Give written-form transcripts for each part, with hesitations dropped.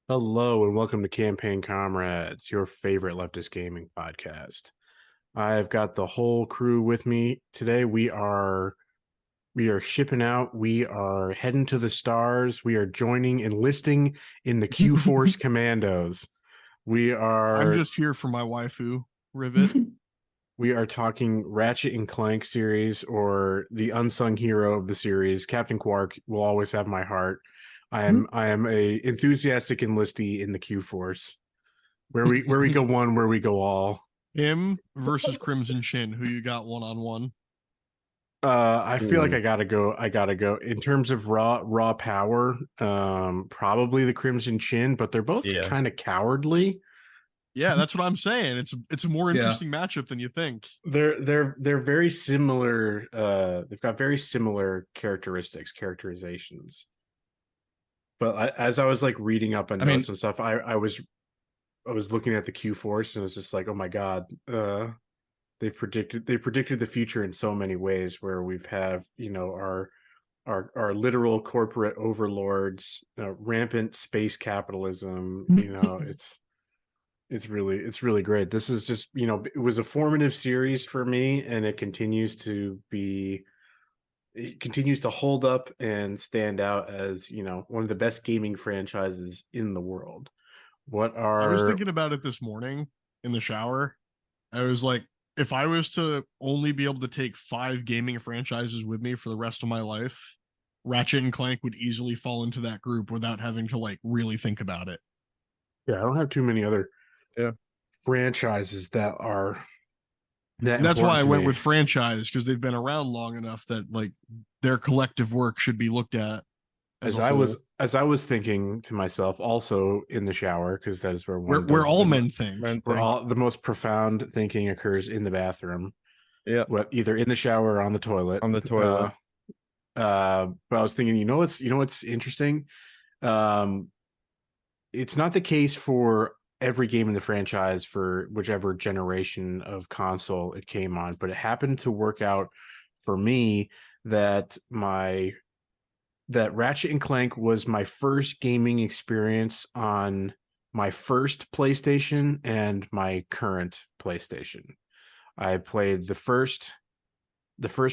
Hello and welcome to Campaign Comrades, your favorite leftist gaming podcast. I've got the whole crew with me today. We are shipping out. We are heading to the stars. We are enlisting in the Q Force Commandos. I'm just here for my waifu, Rivet. We are talking Ratchet and Clank series, or the unsung hero of the series. Captain Quark will always have my heart. I am a enthusiastic enlistee in the Q Force. Where we go one, where we go all. Him versus Crimson Chin. Who you got one-on-one? I feel like I gotta go. In terms of raw power, probably the Crimson Chin, but they're both kind of cowardly. Yeah, that's what I'm saying. It's a more interesting matchup than you think. They're very similar. They've got very similar characterizations. But as I was like reading up on notes and stuff, I was looking at the Q Force and it was just like, oh my god, they've predicted the future in so many ways, where we've our literal corporate overlords, rampant space capitalism. It's really great. This is just, it was a formative series for me, and it continues to hold up and stand out as, one of the best gaming franchises in the world. I was thinking about it this morning in the shower. I was like, if I was to only be able to take 5 gaming franchises with me for the rest of my life, Ratchet and Clank would easily fall into that group without having to like really think about it. Yeah, I don't have too many other franchises that are that. That's why I went with franchise, because they've been around long enough that like their collective work should be looked at. As I was thinking to myself, also in the shower, because that is where all men think. Where the most profound thinking occurs in the bathroom. Yeah, either in the shower or on the toilet. But I was thinking, what's interesting? It's not the case for every game in the franchise for whichever generation of console it came on, but it happened to work out for me that Ratchet and Clank was my first gaming experience on my first PlayStation and my current PlayStation. I played the first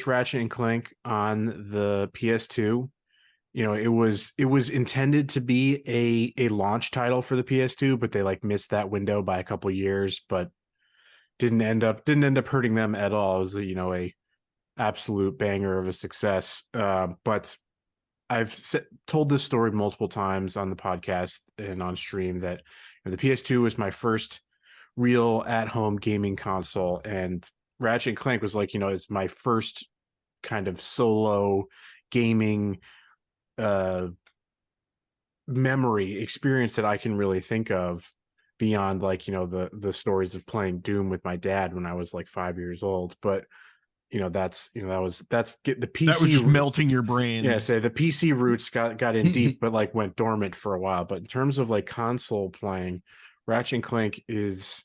Ratchet and Clank on the PS2. It was intended to be a launch title for the PS2, but they like missed that window by a couple of years, but didn't end up hurting them at all. It was a absolute banger of a success. But I've told this story multiple times on the podcast and on stream that the PS2 was my first real at-home gaming console, and Ratchet and Clank was like, it's my first kind of solo gaming memory experience that I can really think of beyond like, the stories of playing Doom with my dad when I was like 5 years old. But that's the PC that was just melting your brain. Yeah, say the PC roots got in deep, but like went dormant for a while. But in terms of like console playing, Ratchet and Clank has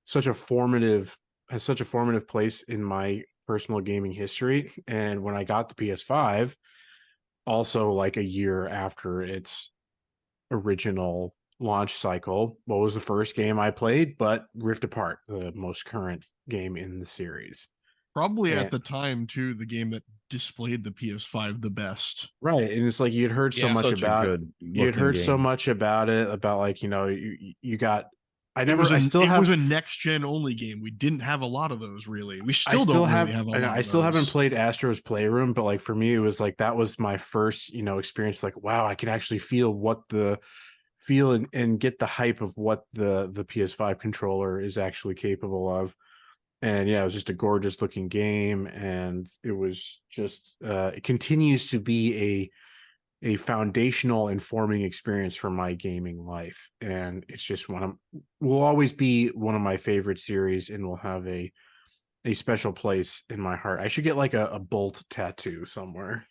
such a formative place in my personal gaming history. And when I got the PS5, also like a year after its original launch cycle, what was the first game I played but Rift Apart, the most current game in the series. Probably at the time too, the game that displayed the PS5 the best. Right. And it's like you'd heard so much about it. You'd heard so much about it, about like, you got it was a next gen only game. We didn't have a lot of those really. We still don't really have a lot. I still haven't played Astro's Playroom, but like for me, it was like that was my first, experience. Like, wow, I can actually feel and get the hype of what the PS5 controller is actually capable of. And yeah, it was just a gorgeous looking game, and it was just it continues to be a foundational informing experience for my gaming life, and it's just will always be one of my favorite series, and will have a special place in my heart. I should get like a bolt tattoo somewhere.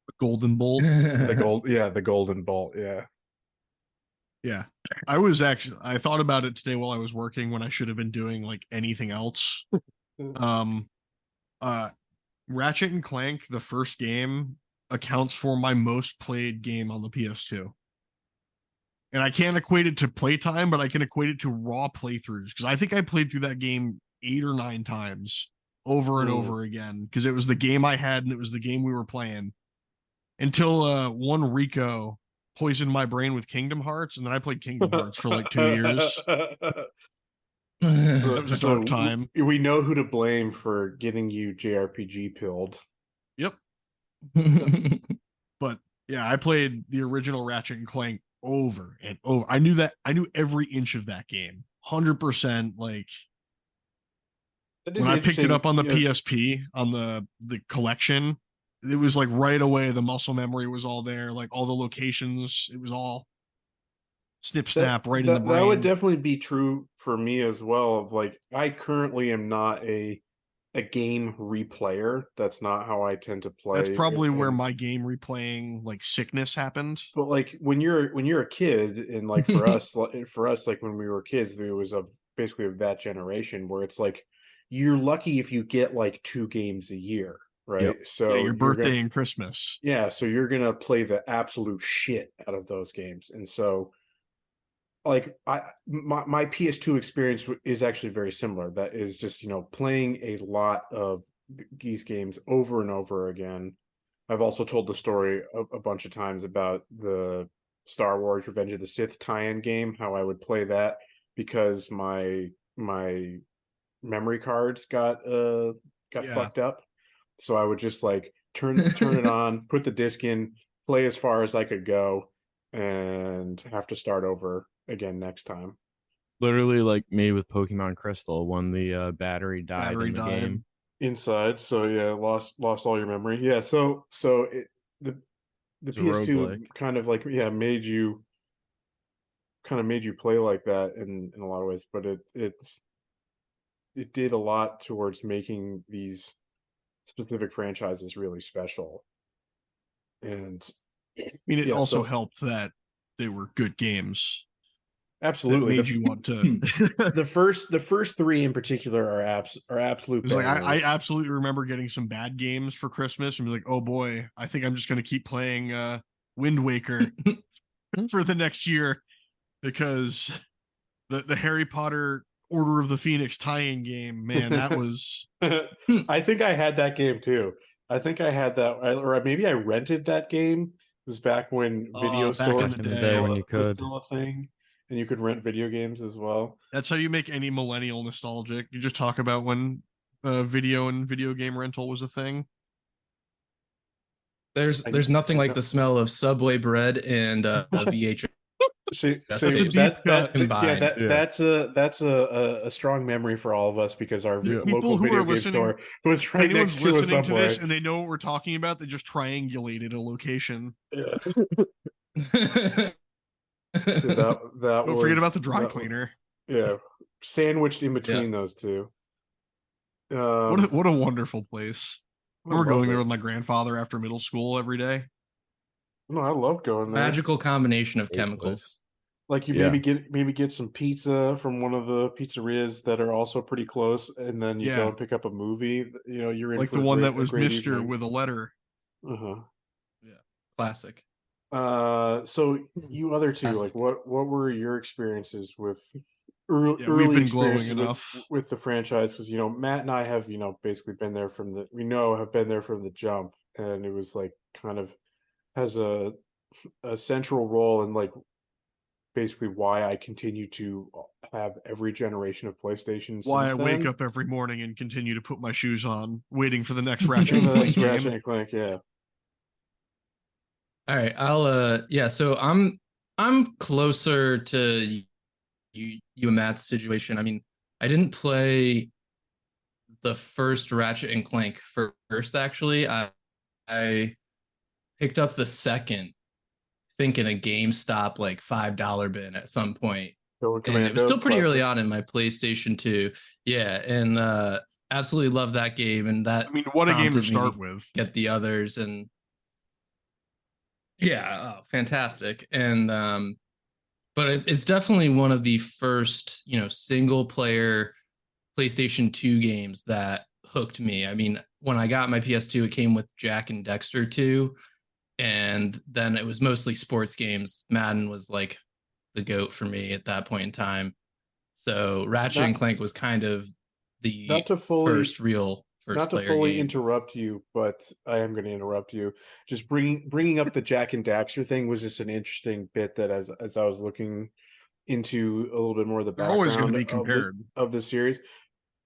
The golden bolt. The golden bolt. Yeah. I thought about it today while I was working, when I should have been doing like anything else. Ratchet and Clank, the first game, accounts for my most played game on the PS2. And I can't equate it to playtime, but I can equate it to raw playthroughs because I think I played through that game 8 or 9 times over and over again because it was the game I had and it was the game we were playing until one Rico poisoned my brain with Kingdom Hearts, and then I played Kingdom Hearts for like 2 years. That was a dark time. We know who to blame for getting you JRPG pilled. Yep. But yeah, I played the original Ratchet and Clank over and over. I knew every inch of that game. 100%. Like when I picked it up on the PSP on the collection, it was like right away the muscle memory was all there, like all the locations, it was all snip snap right in the brain. That would definitely be true for me as well. Of like, I currently am not a game replayer. That's not how I tend to play. That's probably where my game replaying like sickness happened. But like when you're a kid, and like for us like when we were kids, there was basically of that generation where it's like you're lucky if you get like 2 games a year, right? Yep. So your birthday and Christmas. Yeah, so you're gonna play the absolute shit out of those games, and so like my PS2 experience is actually very similar. That is just, playing a lot of these games over and over again. I've also told the story a bunch of times about the Star Wars Revenge of the Sith tie-in game, how I would play that because my memory cards got fucked up. So I would just like turn it on, put the disc in, play as far as I could go, and have to start over again next time. Literally like me with Pokemon Crystal when the battery died in the game inside. So yeah, lost all your memory. Yeah, so the PS2 kind of like made you play like that in a lot of ways, but it did a lot towards making these specific franchises really special. And I mean, it also helped that they were good games. Absolutely, that made you want to. the first 3 in particular are absolute. It's like I absolutely remember getting some bad games for Christmas and be like, oh boy, I think I'm just going to keep playing Wind Waker for the next year because the Harry Potter Order of the Phoenix tie-in game, man, that was. I think I had that game too. I think I had that, or maybe I rented that game. It was back when video stores in the day when you could was still a thing. And you could rent video games as well. That's how you make any millennial nostalgic. You just talk about when video and video game rental was a thing. There's nothing like the smell of Subway bread and VHS. That's a strong memory for all of us because our local video game store was right next to a Subway. To this and they know what we're talking about. They just triangulated a location. Yeah. So that don't forget about the dry cleaner. Sandwiched in between those two. What a wonderful place. I remember going there with my grandfather after middle school every day. No, I love going there. Magical combination of chemicals. Like you maybe get some pizza from one of the pizzerias that are also pretty close, and then you go and pick up a movie. You're in like the one that was Mr. with a letter. Yeah, classic. So you other two, like what were your experiences with early we've been glowing enough with the franchise? Because Matt and I have basically been there from the jump, and it was like kind of has a central role in like basically why I continue to have every generation of PlayStation. Why I wake up every morning and continue to put my shoes on, waiting for the next Ratchet and Clank game. Ratchet and Clank, yeah. All right, I'll so I'm closer to you and Matt's situation. I mean, I didn't play the first Ratchet and Clank first actually. I picked up the second, I think in a GameStop like $5 bin at some point. And it was still pretty early on in my PlayStation 2. Yeah, and absolutely love that game, and that I mean, what a game to start with. Get the others and fantastic. And but it's definitely one of the first, single player PlayStation 2 games that hooked me. I mean, when I got my PS2, it came with Jak and Daxter 2, and then it was mostly sports games. Madden was like the GOAT for me at that point in time. So Ratchet and Clank was kind of the not to fully first real first not to player fully game. interrupt you, but I am going to interrupt you. Just bringing up the Jack and Daxter thing was just an interesting bit that as I was looking into a little bit more of the They're always going background to be compared. of the series,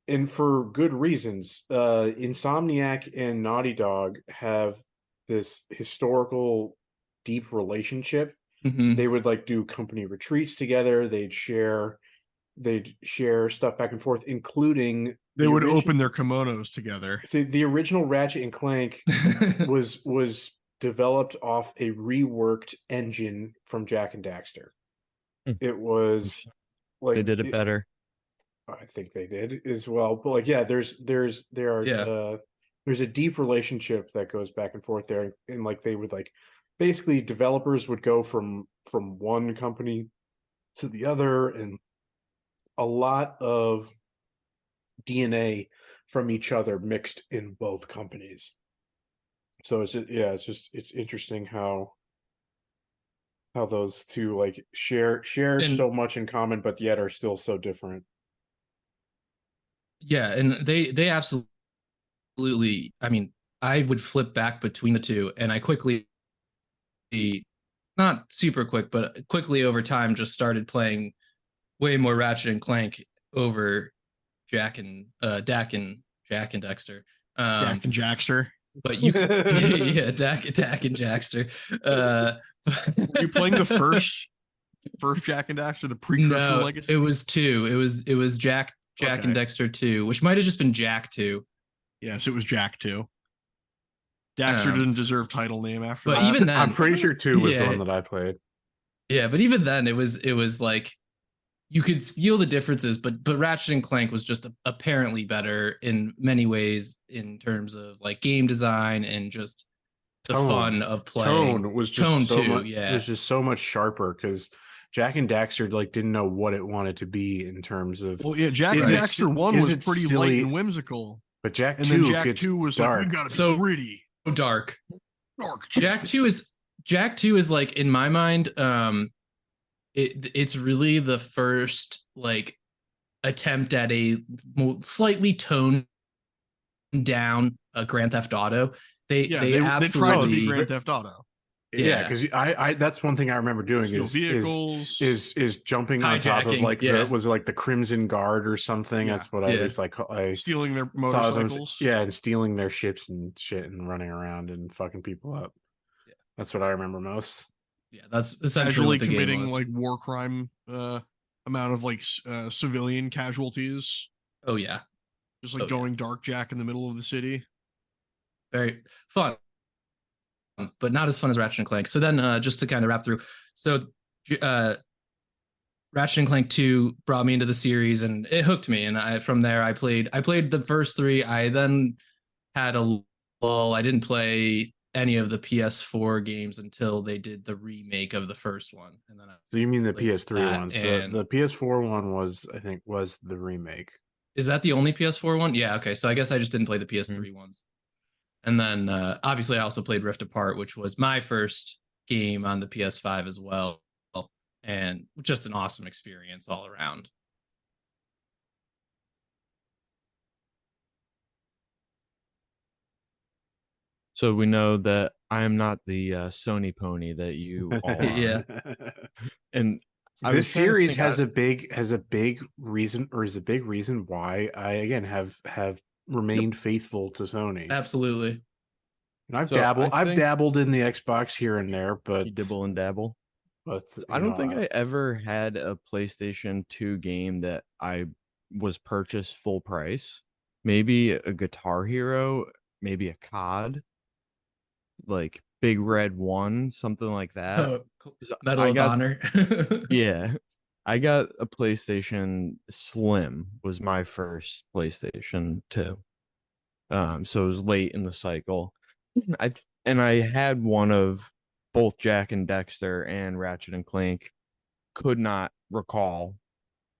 and for good reasons. Insomniac and Naughty Dog have this historical deep relationship. Mhm. They would like do company retreats together. They'd share stuff back and forth, including They would open their kimonos together. See, the original Ratchet and Clank was developed off a reworked engine from Jack and Daxter. Hmm. It was like They did it better. I think they did as well. But like, yeah, there's a deep relationship that goes back and forth there, and like they would like basically developers would go from one company to the other, and a lot of DNA from each other mixed in both companies. So it's interesting how those two like share so much in common, but yet are still so different. Yeah, and they absolutely. I mean, I would flip back between the two, and I quickly, not super quick, but quickly over time, just started playing way more Ratchet and Clank over Jack and Jack and Dexter. Jack and Jackster. But you, yeah, Dak and Jackster. Were you playing the first Jack and Daxter, the precursor legacy? It was 2. It was Jack and Dexter 2, which might have just been Jack 2. Yes, it was Jack 2. Daxter didn't deserve title name after but that. Even then, I'm pretty sure 2 was the one that I played. Yeah, but even then it was like you could feel the differences, but Ratchet and Clank was just apparently better in many ways in terms of like game design and just the fun of playing. Tone was just yeah. It was just so much sharper because Jack and Daxter like didn't know what it wanted to be in terms of. Well, yeah, Jack and Daxter 1 was pretty light and whimsical, but Jack 2 then Jack 2 was dark. Like, we gotta be so gritty, dark. Jack 2 is like, in my mind, it's really the first like attempt at a slightly toned down Grand Theft Auto. They tried to be Grand Theft Auto. Yeah, because I that's one thing I remember doing is jumping on top of like was it like the Crimson Guard or something? Yeah. That's what I was like. Stealing their motorcycles. And stealing their ships and shit and running around and fucking people up. Yeah. That's what I remember most. Yeah, that's essentially committing like war crime amount of like civilian casualties. Oh yeah. Just like going dark Jack in the middle of the city. Very fun, but not as fun as Ratchet and Clank. So then just to kind of wrap through. So Ratchet and Clank 2 brought me into the series and it hooked me. And from there I played the first 3. I then had a lull. I didn't play any of the PS4 games until they did the remake of the first one. And then so you mean the PS3 ones? The PS4 one was the remake. Is that the only PS4 one? Yeah, okay. So I guess I just didn't play the PS3 ones. And then obviously I also played Rift Apart, which was my first game on the PS5 as well. And just an awesome experience all around. So we know that I am not the Sony pony that you all are. Yeah. And this series has a big reason why I again have remained faithful to Sony. Absolutely. And I've dabbled in the Xbox here and there, but you dibble and dabble. But I don't think I ever had a PlayStation 2 game that I was purchased full price. Maybe a Guitar Hero, maybe a COD, like Big Red 1, something like that. Medal of Honor. Yeah. I got a PlayStation Slim was my first PlayStation 2. So it was late in the cycle. I had one of both Jack and Dexter and Ratchet and Clank. Could not recall,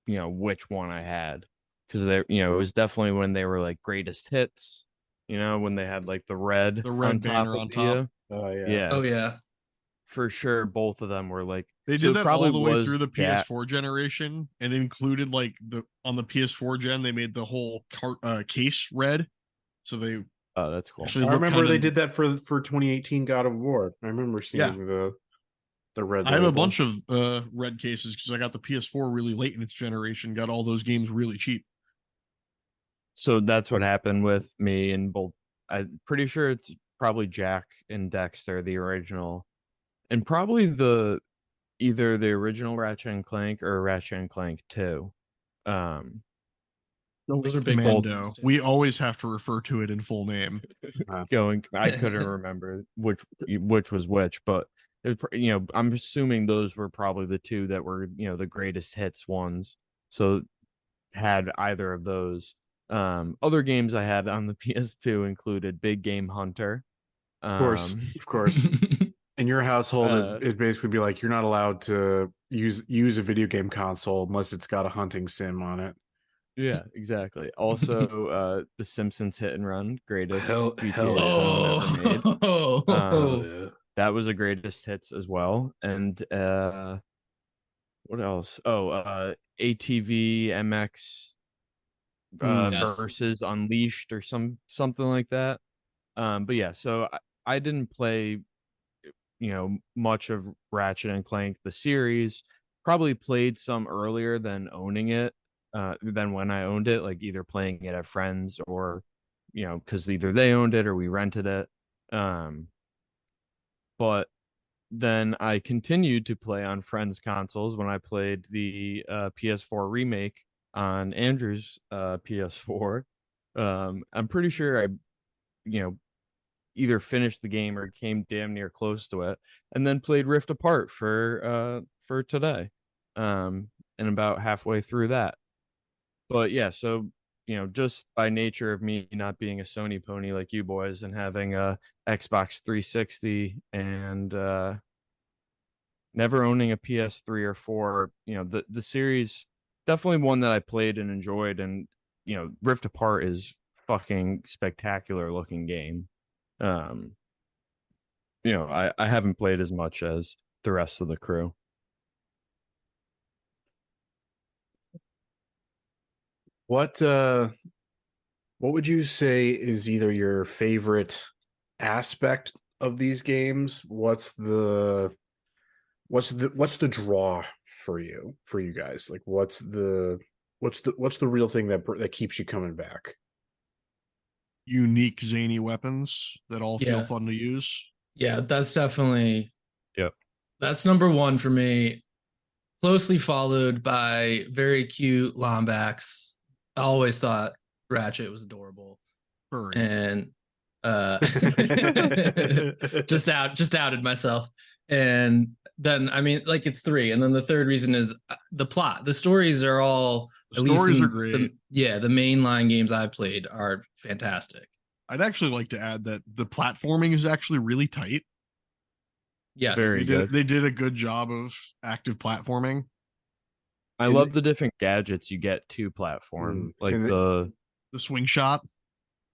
which one I had, because it was definitely when they were like greatest hits. When they had like the red banner on top. Oh yeah. Yeah. Oh yeah. For sure, both of them were like They So did it that probably all the way was through the Jack. PS4 generation, and included like on the PS4 gen, they made the whole case red, so they Oh, that's cool. actually I look remember kind they of. did that for 2018 God of War. I remember Yeah, seeing the red. I have a label. bunch of red cases because I got the PS4 really late in its generation, got all those games really cheap. So that's what happened with me and both. I'm pretty sure it's probably Jack and Dexter, the original, and probably either the original Ratchet and Clank or Ratchet and Clank 2. Um, Those are big Commando. games, too. We always have to refer to it in full name. I couldn't remember which was which, but it was, I'm assuming those were probably the two that were, the greatest hits ones. So had either of those. Other games I had on the PS2 included Big Game Hunter. Of course, of course. In your household, it'd basically be like you're not allowed to use a video game console unless it's got a hunting sim on it. Yeah, exactly. Also, The Simpsons Hit and Run, greatest Hell GTA yeah. phone ever made. Yeah. That was a greatest hits as well. And what else? Oh, ATV MX Yes. versus Unleashed or something like that. But yeah, so I didn't play much of Ratchet and Clank the series. Probably played some earlier than owning it, than when I owned it, like either playing it at friends or because either they owned it or we rented it. But then I continued to play on friends' consoles when I played the PS4 remake on Andrew's PS4. I'm pretty sure I, either finished the game or came damn near close to it, and then played Rift Apart for today, and about halfway through that. But yeah, so just by nature of me not being a Sony pony like you boys and having a Xbox 360 and never owning a PS3 or 4, the series definitely one that I played and enjoyed, and Rift Apart is fucking spectacular looking game. Um, I haven't played as much as the rest of the crew. What would you say is either your favorite aspect of these games? What's the draw for you guys? Like what's the real thing that keeps you coming back? Unique zany weapons that all feel Yeah. fun to use. Yeah, that's definitely. Yep. That's number one for me. Closely followed by very cute Lombax. I always thought Ratchet was adorable. Furry. And just outed myself. And then I mean, like, it's three. And then the third reason is the plot. The stories are all The stories are great. The mainline games I've played are fantastic. I'd actually like to add that the platforming is actually really tight. Yes. Very good. They did a good job of active platforming. I love the different gadgets you get to platform, like the swing shot.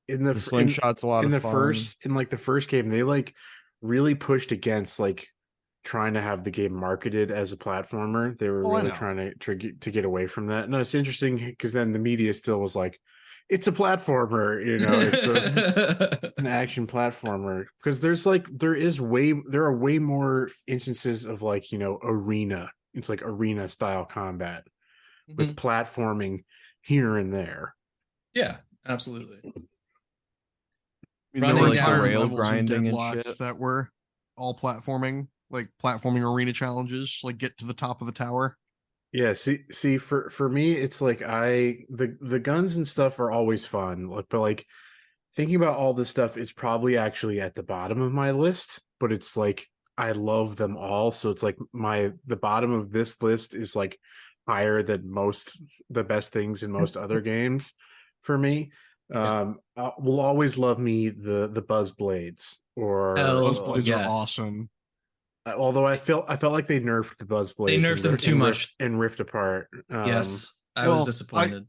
The slingshot's a lot of fun. In the first game, they like really pushed against like trying to have the game marketed as a platformer. They were really trying to get away from that. No, it's interesting because then the media still was like, it's a platformer, it's an action platformer, because there are way more instances of like, arena. It's like arena style combat with platforming here and there. Yeah, absolutely. There were like entire rail levels in grinding and Deadlocked shit that were all platforming, like platforming arena challenges, like get to the top of the tower. Yeah, see, for me, it's like the guns and stuff are always fun, but like thinking about all this stuff, it's probably actually at the bottom of my list, but it's like I love them all, so it's like the bottom of this list is like higher than the best things in most other games for me. Will always love me the Buzz Blades, or Buzz Blades are awesome. Although I felt like they nerfed the Buzz Blades. They nerfed them too much and Rift Apart. Yes, I was disappointed.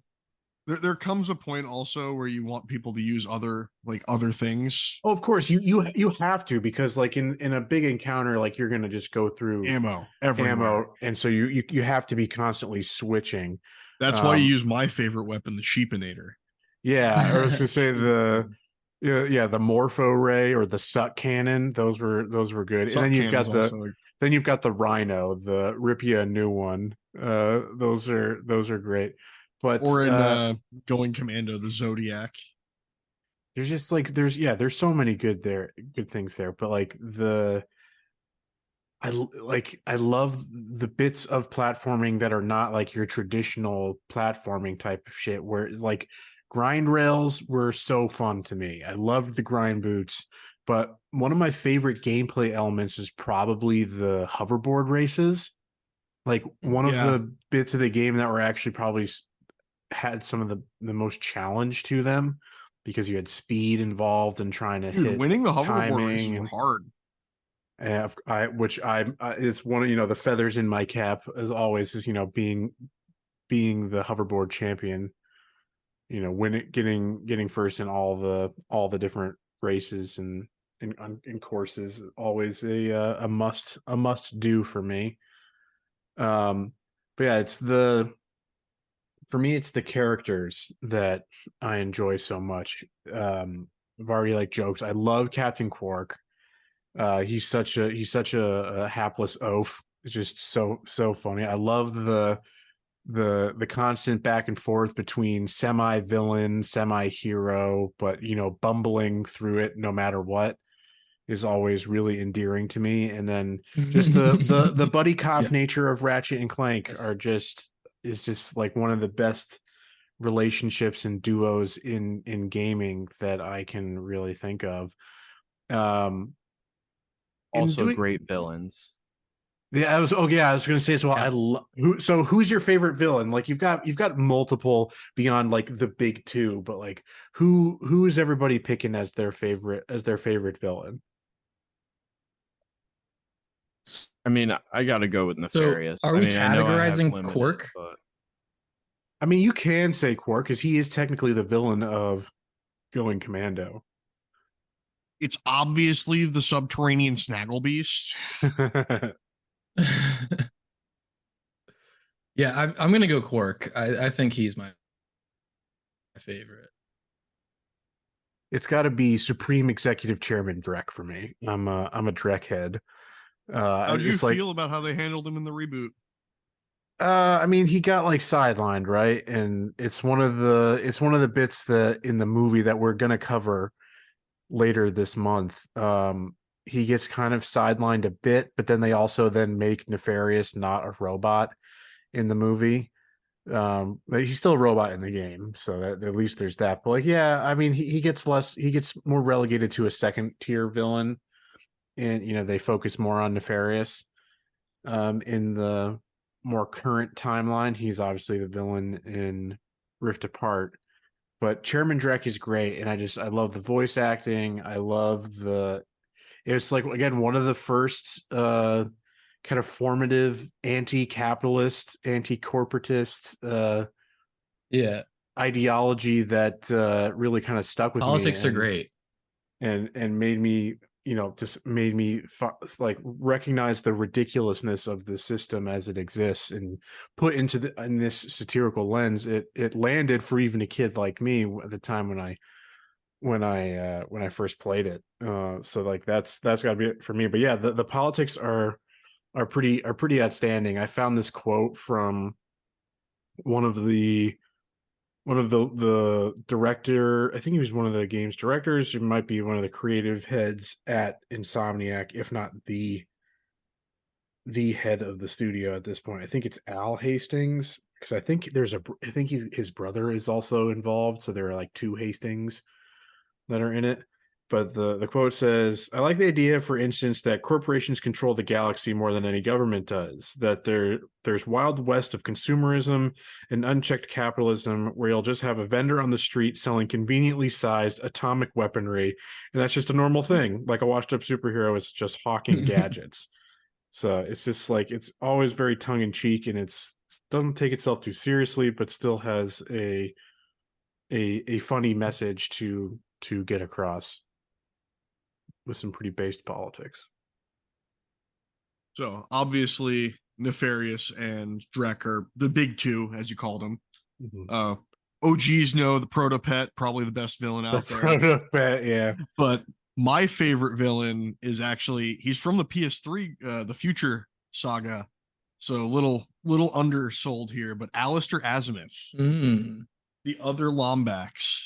there comes a point also where you want people to use other things. Oh, of course, you have to, because like in a big encounter, like you're gonna just go through Ammo everywhere. and so you have to be constantly switching. That's why you use my favorite weapon, the Sheepinator. Yeah, I was gonna say the Morpho Ray or the Suck Cannon. Those were good. Suck And then you've got Cannon's the also Rhino, the Rip Ya a New One. Those are great. But or in Going Commando, the Zodiac. there's just like there's so many good things there. But like I love the bits of platforming that are not like your traditional platforming type of shit, where like grind rails were so fun to me. I loved the grind boots, but one of my favorite gameplay elements is probably the hoverboard races. Like one of Yeah. the bits of the game that were actually probably had some of the most challenge to them, because you had speed involved and trying to hit Winning the hoverboard races timing were hard. and it's one of the feathers in my cap as always is being the hoverboard champion, getting first in all the different races and in courses, always a must do for me. But yeah, for me it's the characters that I enjoy so much. I've already like joked, I love Captain Quark. He's such a hapless oaf. It's just so funny. I love the constant back and forth between semi-villain, semi-hero, but bumbling through it no matter what is always really endearing to me. And then just the buddy cop Yeah. nature of Ratchet and Clank Yes. is just like one of the best relationships and duos in gaming that I can really think of. Also, great villains. Yeah, I was gonna say as well. Yes. Who's your favorite villain? Like you've got multiple beyond like the big two, but like who is everybody picking as their favorite villain? I mean, I gotta go with So Nefarious. are I we mean, I know I have categorizing limited, Quark? but I mean, you can say Quark because he is technically the villain of Going Commando. It's obviously the subterranean Snaggle Beast. Yeah, I'm gonna go Quark. I think he's my favorite. It's got to be Supreme Executive Chairman Drek for me. I'm a Drek head. How did you it's like, feel about how they handled him in the reboot? I mean, he got like sidelined, right? And it's one of the bits that in the movie that we're gonna cover later this month. He gets kind of sidelined a bit, but then they also then make Nefarious not a robot in the movie. But he's still a robot in the game, so that at least there's that. But like, yeah, I mean, he gets more relegated to a second tier villain, and they focus more on Nefarious. In the more current timeline, he's obviously the villain in Rift Apart. But Chairman Drek is great, and I love the voice acting. I love it's like again one of the first kind of formative anti-capitalist, anti-corporatist Yeah, ideology that really kind of stuck with politics me are great. and made me just made me like recognize the ridiculousness of the system as it exists, and put into in this satirical lens. It landed for even a kid like me at the time when I first played it. So like that's got to be it for me. But yeah, the politics are pretty outstanding. I found this quote from one of the director. I think he was one of the game's directors. It might be one of the creative heads at Insomniac, if not the head of the studio at this point. I think it's Al Hastings, because I think his brother is also involved. So there are like two Hastings that are in it. But the quote says, I like the idea, for instance, that corporations control the galaxy more than any government does, that there's wild west of consumerism and unchecked capitalism where you'll just have a vendor on the street selling conveniently sized atomic weaponry, and that's just a normal thing. Like a washed up superhero is just hawking gadgets. So it's just like, it's always very tongue in cheek, and it's doesn't take itself too seriously, but still has a a funny message to get across with some pretty based politics. So obviously, Nefarious and Drek are the big two, as you called them. Mm-hmm. OGs know the Protopet, probably the best villain out there. Protopet, yeah. But my favorite villain is actually, he's from the PS3, the Future Saga. So little undersold here, but Alistair Azimuth, the other Lombax.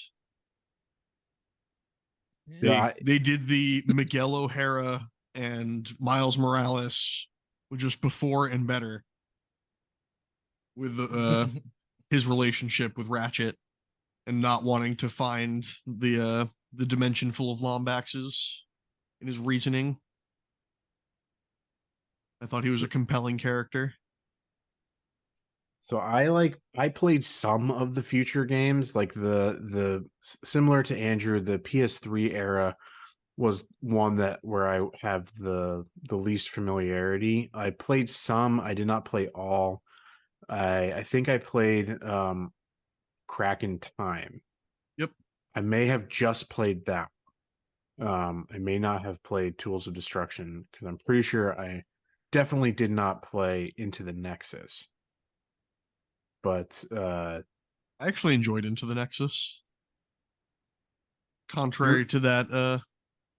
They did the Miguel O'Hara and Miles Morales, which was before and better with his relationship with Ratchet and not wanting to find the dimension full of Lombaxes in his reasoning. I thought he was a compelling character. So I played some of the Future games, like the similar to Andrew, the PS3 era was one where I have the least familiarity. I played some, I did not play all. I think I played Crack in Time. Yep. I may have just played that. I may not have played Tools of Destruction because I'm pretty sure I definitely did not play Into the Nexus. But I actually enjoyed Into the Nexus. Contrary to that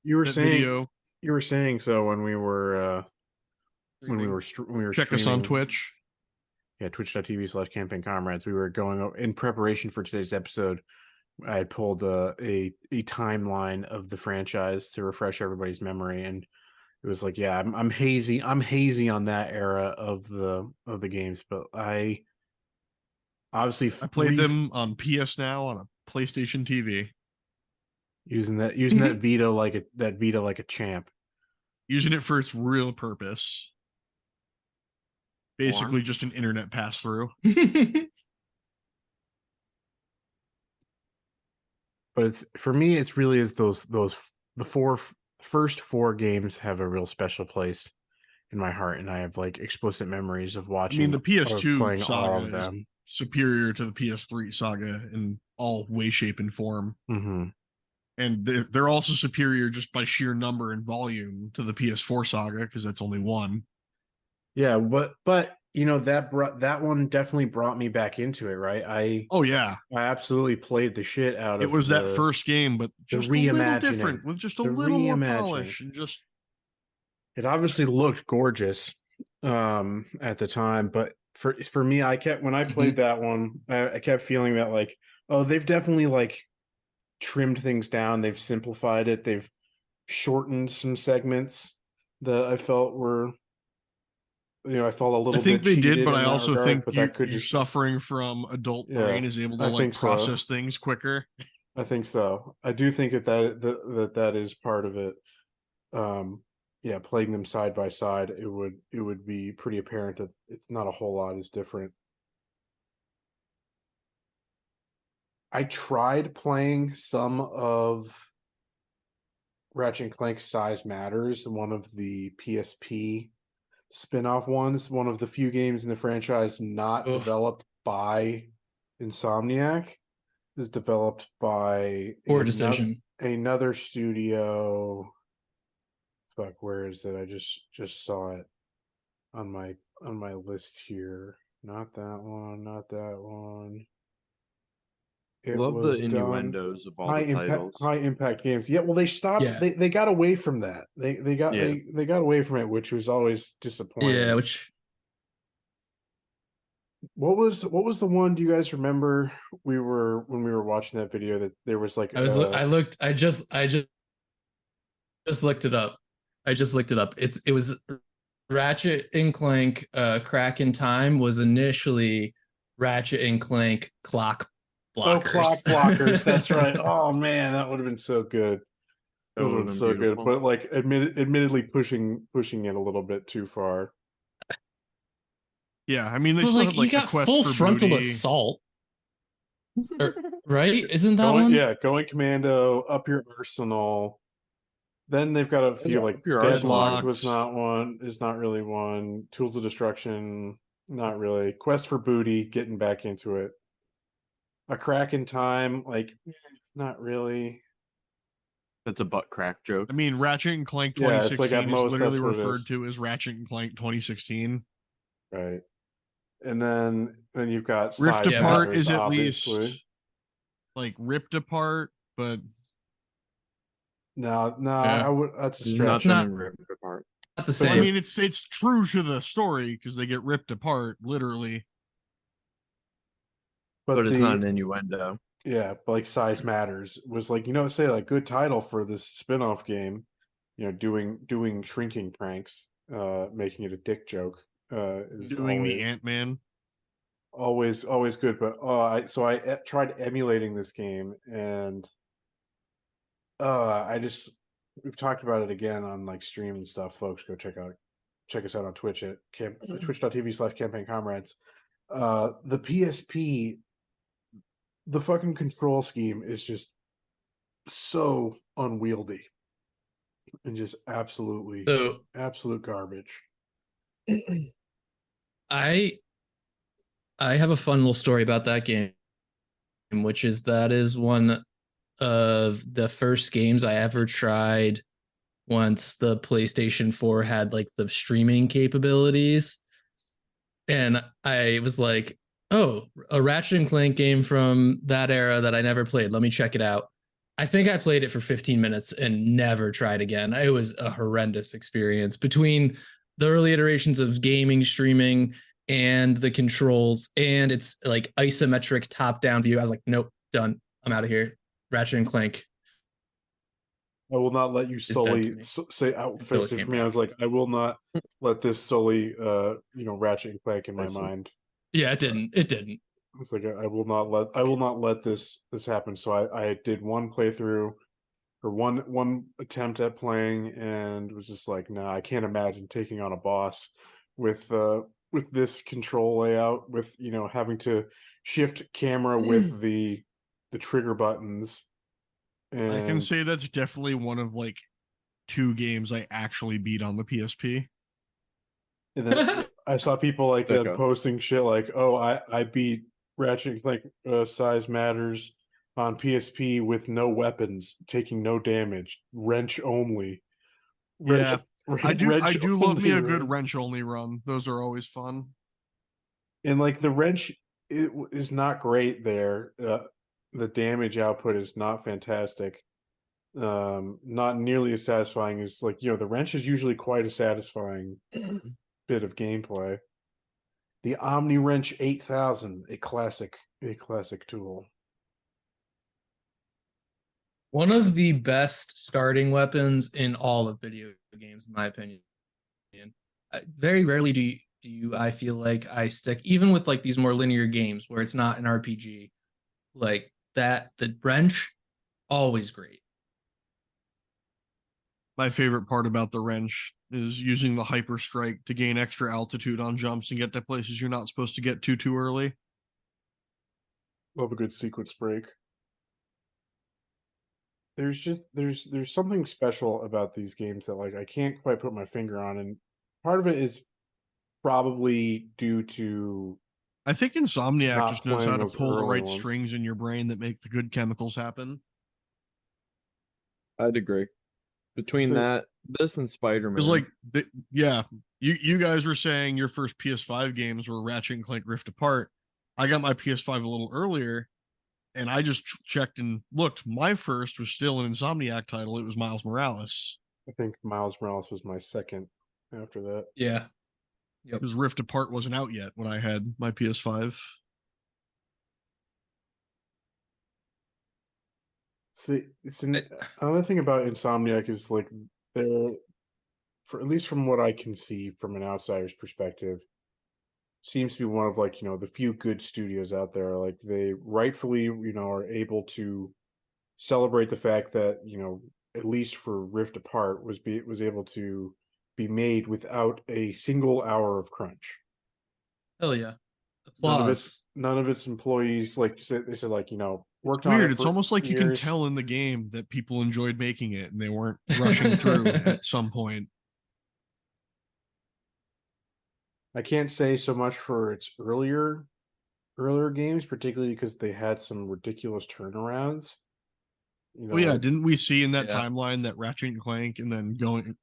you were saying video. You were saying so when we were check us on Twitch. Yeah, twitch.tv/campaign comrades. We were going in preparation for today's episode. I had pulled a timeline of the franchise to refresh everybody's memory, and it was like, yeah, I'm hazy on that era of the games, but I obviously played them on PS Now on a PlayStation TV. Using that Vita like a champ. Using it for its real purpose. Basically just an internet pass through. But it's for me, it's really is the first four games have a real special place in my heart, and I have like explicit memories of watching. I mean, the PS2 saga is superior to the PS3 saga in all way, shape, and form. Mm-hmm. And they're also superior just by sheer number and volume to the PS4 saga because that's only one. Yeah, but you know that one definitely brought me back into it, right? I absolutely played the shit out of it. It was that first game, but just a little different with just a little more polish and just. It obviously looked gorgeous at the time, but for me, when I played that one, I kept feeling that like, oh, they've definitely like trimmed things down. They've simplified it. They've shortened some segments that I felt were, I felt a little bit. I think they did, but I also regard, think you're suffering from adult brain is able to like process things quicker. I think so. I do think that is part of it. Playing them side by side, it would be pretty apparent that it's not a whole lot is different. I tried playing some of Ratchet and Clank Size Matters, one of the PSP spin-off ones, one of the few games in the franchise not developed by Insomniac. It was developed by another studio. Fuck, where is it? I just saw it on my list here. Not that one. It love the innuendos of all the titles. High impact games. Yeah, well, they stopped. Yeah. They got away from that. They got away from it, which was always disappointing. Yeah, What was the one? Do you guys remember? When we were watching that video that there was like I just looked it up. It was Ratchet and Clank. Crack in Time was initially Ratchet and Clank Clock Blockers. Oh, Clock Blockers. That's right. Oh man, that would have been so good. That would have been so beautiful. Good, but like admittedly pushing it a little bit too far. Yeah, I mean they still have like you got full frontal assault, right? Isn't that one? Yeah, going commando, up your arsenal. Then they've got a few like Deadlocked is not really one. Tools of Destruction, not really. Quest for Booty, getting back into it. A Crack in Time, like, not really. That's a butt crack joke. I mean, Ratchet and Clank Yeah, it's like 2016 at is most literally that's what it is. referred to as Ratchet and Clank 2016. Right. And then you've got Rift Size Apart Matters, is at obviously. least like ripped apart, but No, Yeah. I would. That's a There's stretch. nothing ripped apart. Not the So, I same. mean, it's true to the story because they get ripped apart literally. But it's not an innuendo. Yeah, but like Size Matters was like, say like good title for this spin-off game, doing shrinking pranks, making it a dick joke, is Doing the Ant-Man. always good. But I tried emulating this game, and we've talked about it again on like stream and stuff. Folks, go check us out on Twitch at twitch.tv/campaign comrades. The PSP, the fucking control scheme is just so unwieldy and just absolute garbage. I have a fun little story about that game, which is that is one of the first games I ever tried once the PlayStation 4 had like the streaming capabilities. And I was like, oh, a Ratchet and Clank game from that era that I never played. Let me check it out. I think I played it for 15 minutes and never tried again. It was a horrendous experience between the early iterations of gaming, streaming, and the controls. And it's like isometric top down view. I was like, nope, done. I'm out of here. Ratchet and Clank. I will not let you solely say outface it for me. I was like, I will not let this solely, Ratchet and Clank in my mind. Yeah, it didn't. It's like I will not let this happen. So I did one playthrough or one attempt at playing, and was just like, no, I can't imagine taking on a boss with this control layout, with having to shift camera with the trigger buttons. And I can say that's definitely one of like 2 games I actually beat on the PSP. And then I saw people like posting shit like, oh, I beat Ratchet and Clank Size Matters on PSP with no weapons, taking no damage, wrench only. Yeah, I do love me a good run. wrench only run. Those are always fun. And like the wrench, it is not great there. The damage output is not fantastic. Not nearly as satisfying as like the wrench is usually quite a satisfying bit of gameplay. The Omni Wrench 8000, a classic tool. One of the best starting weapons in all of video games, in my opinion. Very rarely do you I feel like I stick, even with like these more linear games where it's not an RPG, like that, the wrench, always great. My favorite part about the wrench is using the hyper strike to gain extra altitude on jumps and get to places you're not supposed to get to too early. Love a good sequence break. There's something special about these games that like I can't quite put my finger on, and part of it is probably due to I think Insomniac just knows how to pull the right ones. strings in your brain that make the good chemicals happen. I'd agree. Between this and Spider-Man. It's like, you guys were saying your first PS5 games were Ratchet and Clank Rift Apart. I got my PS5 a little earlier, and I just checked and looked. My first was still an Insomniac title. It was Miles Morales. I think Miles Morales was my second after that. Yeah. Yep. Because Rift Apart wasn't out yet when I had my PS5. See, another thing about Insomniac is like they're, for at least from what I can see from an outsider's perspective, seems to be one of like the few good studios out there. Like they rightfully are able to celebrate the fact that at least for Rift Apart was able to be made without a single hour of crunch. Hell yeah. Applause. None of its employees, like they said, like worked on it. Weird. It's almost like you can tell in the game that people enjoyed making it and they weren't rushing through at some point. I can't say so much for its earlier earlier games, particularly because they had some ridiculous turnarounds. You know, Well, yeah, didn't we see in that Yeah. timeline that Ratchet and Clank and then going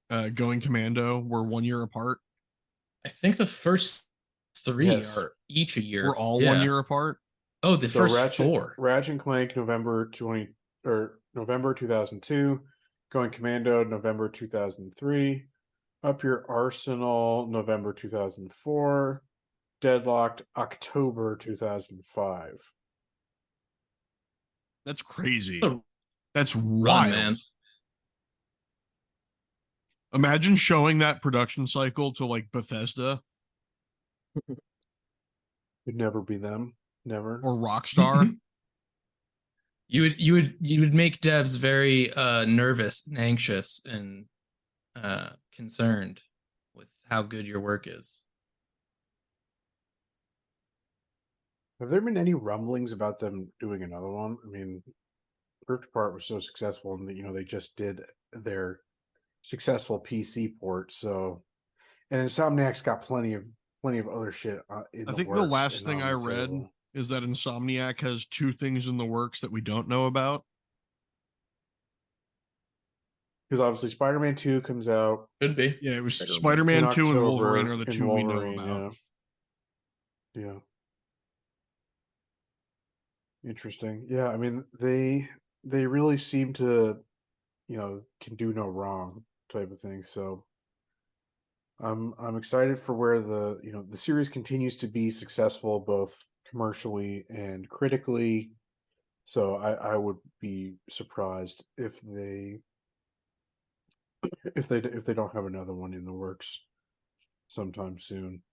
Commando were 1 year apart? I think the first three Yes. are each a year. We're all Yeah. 1 year apart. Oh, the so first four. Ratchet and Clank November 2002, Going Commando November 2003, Up Your Arsenal November 2004, Deadlocked October 2005. That's crazy. That's a That's run, wild. man. Imagine showing that production cycle to like Bethesda Could never be them. Never. or Rockstar. You would make devs very nervous and anxious and concerned with how good your work is. Have there been any rumblings about them doing another one? I mean, Rift Apart was so successful, and they just did their successful PC port. So, and Insomniac's got plenty of other shit in I the think works. the last and thing on I the read table. is that Insomniac has 2 things in the works that we don't know about. Because obviously Spider-Man 2 comes out Could be. Yeah, it was Spider-Man. Spider-Man in 2 and October, Wolverine are the and 2 we know Wolverine, about. Yeah. Interesting. Yeah, I mean they really seem to, can do no wrong type of thing. So I'm excited for where the series continues to be successful both commercially and critically. So I would be surprised if they don't have another one in the works sometime soon.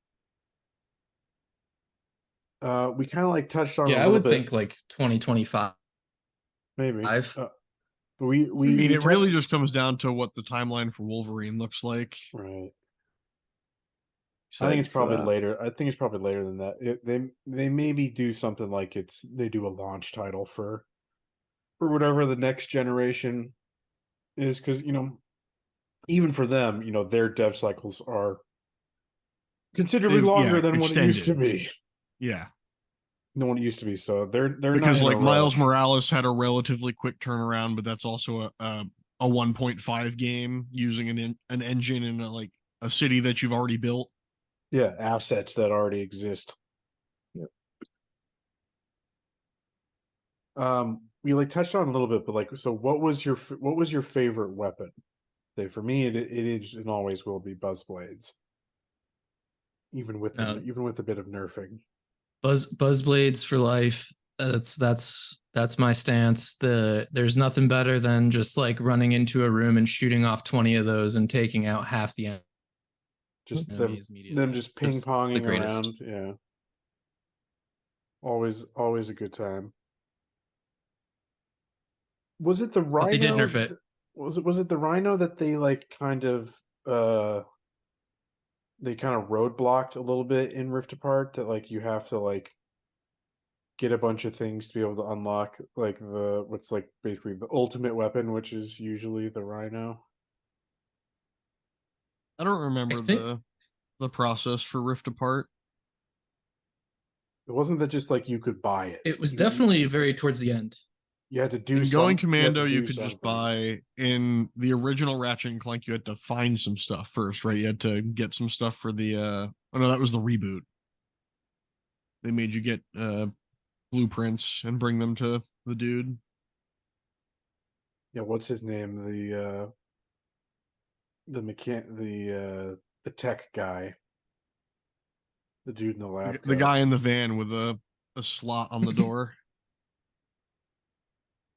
We kind of like touched on Yeah, a I little would bit, think like 2025. maybe. I mean, it really touched, just comes down to what the timeline for Wolverine looks like. right. I think Excited it's for probably that. later. I think it's probably later than that. They maybe do something like they do a launch title for whatever the next generation is, because even for them, their dev cycles are considerably longer than what it used to Extended. be. Yeah. No one used to be. So they're Because not in like a Miles rush. Morales had a relatively quick turnaround, but that's also a 1.5 game using an engine in a city that you've already built. Yeah, assets that already exist. Yep. We like touched on a little bit, but like, so what was your favorite weapon? For me, it is and always will be Buzzblades, even with No, a bit of nerfing. Buzzblades for life. That's my stance. There's nothing better than just like running into a room and shooting off 20 of those and taking out half the Just enemies immediately. just ping It's the ponging greatest. around. Yeah, always a good time. Was it the But they did Rhino? nerf it. Was it the Rhino that they like kind of they kind of roadblocked a little bit in Rift Apart, that like you have to like get a bunch of things to be able to unlock like what's like basically the ultimate weapon, which is usually the Rhino. I don't remember I think the process for Rift Apart. It wasn't that just like you could buy it. it was definitely very towards the end. You had to do In Going you had to Commando, you do could just something. buy. In the original Ratchet and Clank, you had to find some stuff first, right? You had to get some stuff for the oh no, that was the reboot. They made you get blueprints and bring them to the dude. Yeah, what's his name? The tech guy. The dude in the lab The coat. guy in the van with a slot on the door.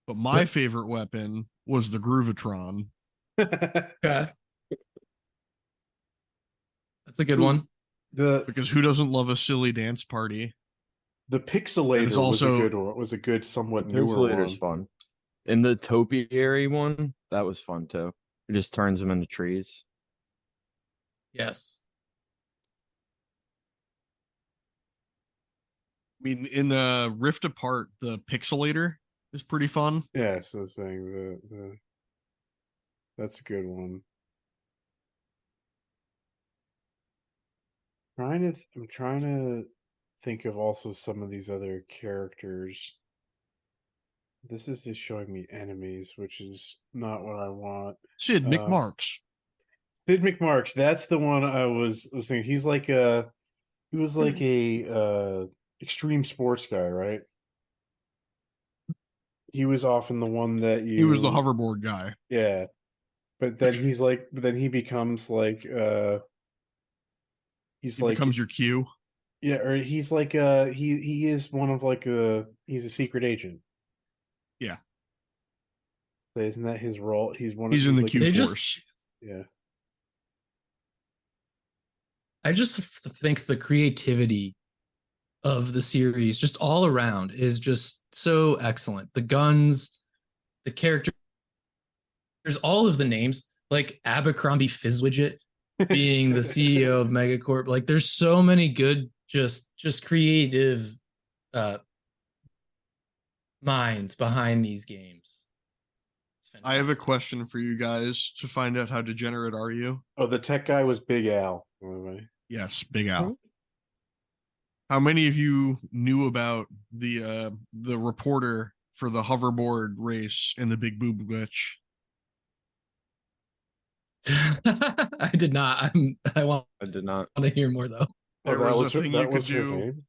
But my favorite weapon was the Groovatron. Okay. That's a good one. Because who doesn't love a silly dance party? The Pixelator also was a good somewhat The newer Pixelator's one. fun. And the topiary one, that was fun too. It just turns them into trees. Yes. I mean, in the Rift Apart, the Pixelator is pretty fun. Yeah, so saying that's a good one. I'm trying to think of also some of these other characters. This is just showing me enemies, which is not what I want. Sid McMarks. Sid McMarks, that's the one I was thinking. He was like a extreme sports guy, right? He was often the one that He was the hoverboard guy. Yeah. But then he becomes like he becomes your Q. Yeah, or he's like he is one of like he's a secret agent. Yeah. So isn't that his role? He's in the like Q Force. Yeah. I just think the creativity of the series just all around is just so excellent. The guns, the characters, all of the names, like Abercrombie Fizzwidget being the CEO of Megacorp. Like there's so many good just creative minds behind these games. I have a question for you guys to find out how degenerate are you. Oh, the tech guy was Big Al, by the way. Yes, Big Al. How many of you knew about the reporter for the hoverboard race and the big boob glitch? I did not. I did not want to hear more though. There was a thing you could do. Name?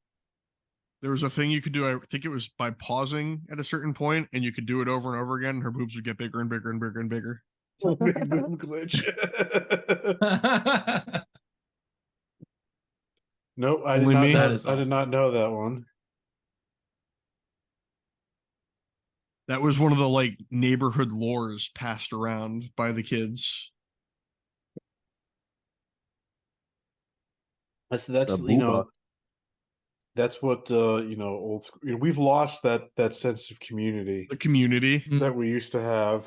There was a thing you could do. I think it was by pausing at a certain point, and you could do it over and over again. And her boobs would get bigger and bigger and bigger and bigger. Big boob glitch. No, I did not. I did not know that one. That was one of the like neighborhood lores passed around by the kids. That's you know, that's what you know, old school. You know, we've lost that sense of community. The community that we used to have.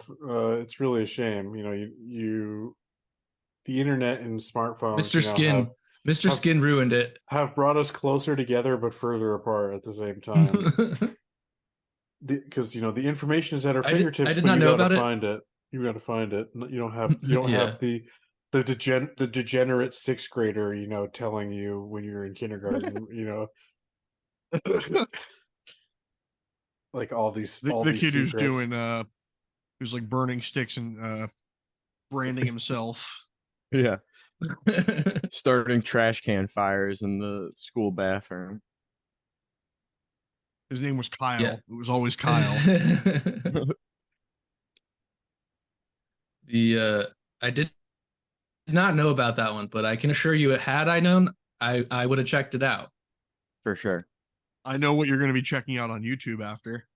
It's really a shame. You know, you the internet and smartphones. Mr. Skin. Mr. Skin ruined it. Have brought us closer together, but further apart at the same time. Because you know the information is at our fingertips. I did not know about it. You got to find it. You don't have have the degenerate sixth grader, you know, telling you when you're in kindergarten, you know, like all these the these kid secrets. Who's doing who's like burning sticks and branding himself. Yeah. Starting trash can fires in the school bathroom. His name was Kyle. Yeah. It was always Kyle. I did not know about that one, but I can assure you, had I known, I would have checked it out. For sure. I know what you're going to be checking out on YouTube after.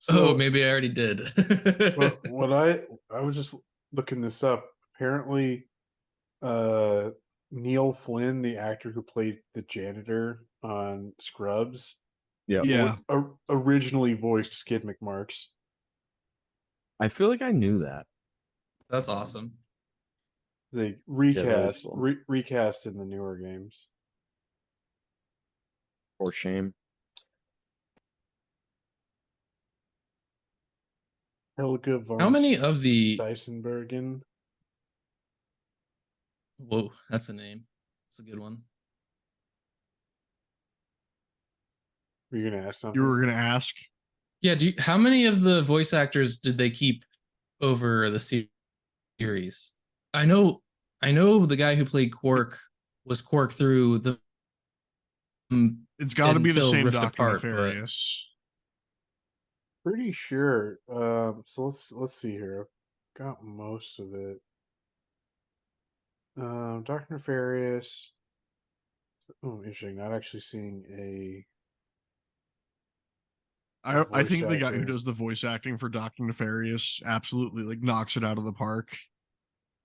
So, maybe I already did. what I was just looking this up. Apparently, Neil Flynn, the actor who played the janitor on Scrubs, originally voiced Skid McMarks. I feel like I knew that. That's awesome. They recast recast in the newer games. For shame. Helga von How many of the Dysenbergen? Whoa, that's a name. That's a good one. Were you gonna ask something? You were gonna ask? Yeah. How many of the voice actors did they keep over the series? I know the guy who played Quark was Quark through the. It's got to be the same Rift Dr. Apart, Nefarious. Pretty sure. So let's see here. I've got most of it. Dr. Nefarious. Oh, interesting. Not actually seeing a. I think the guy who does the voice acting for Dr. Nefarious absolutely like knocks it out of the park.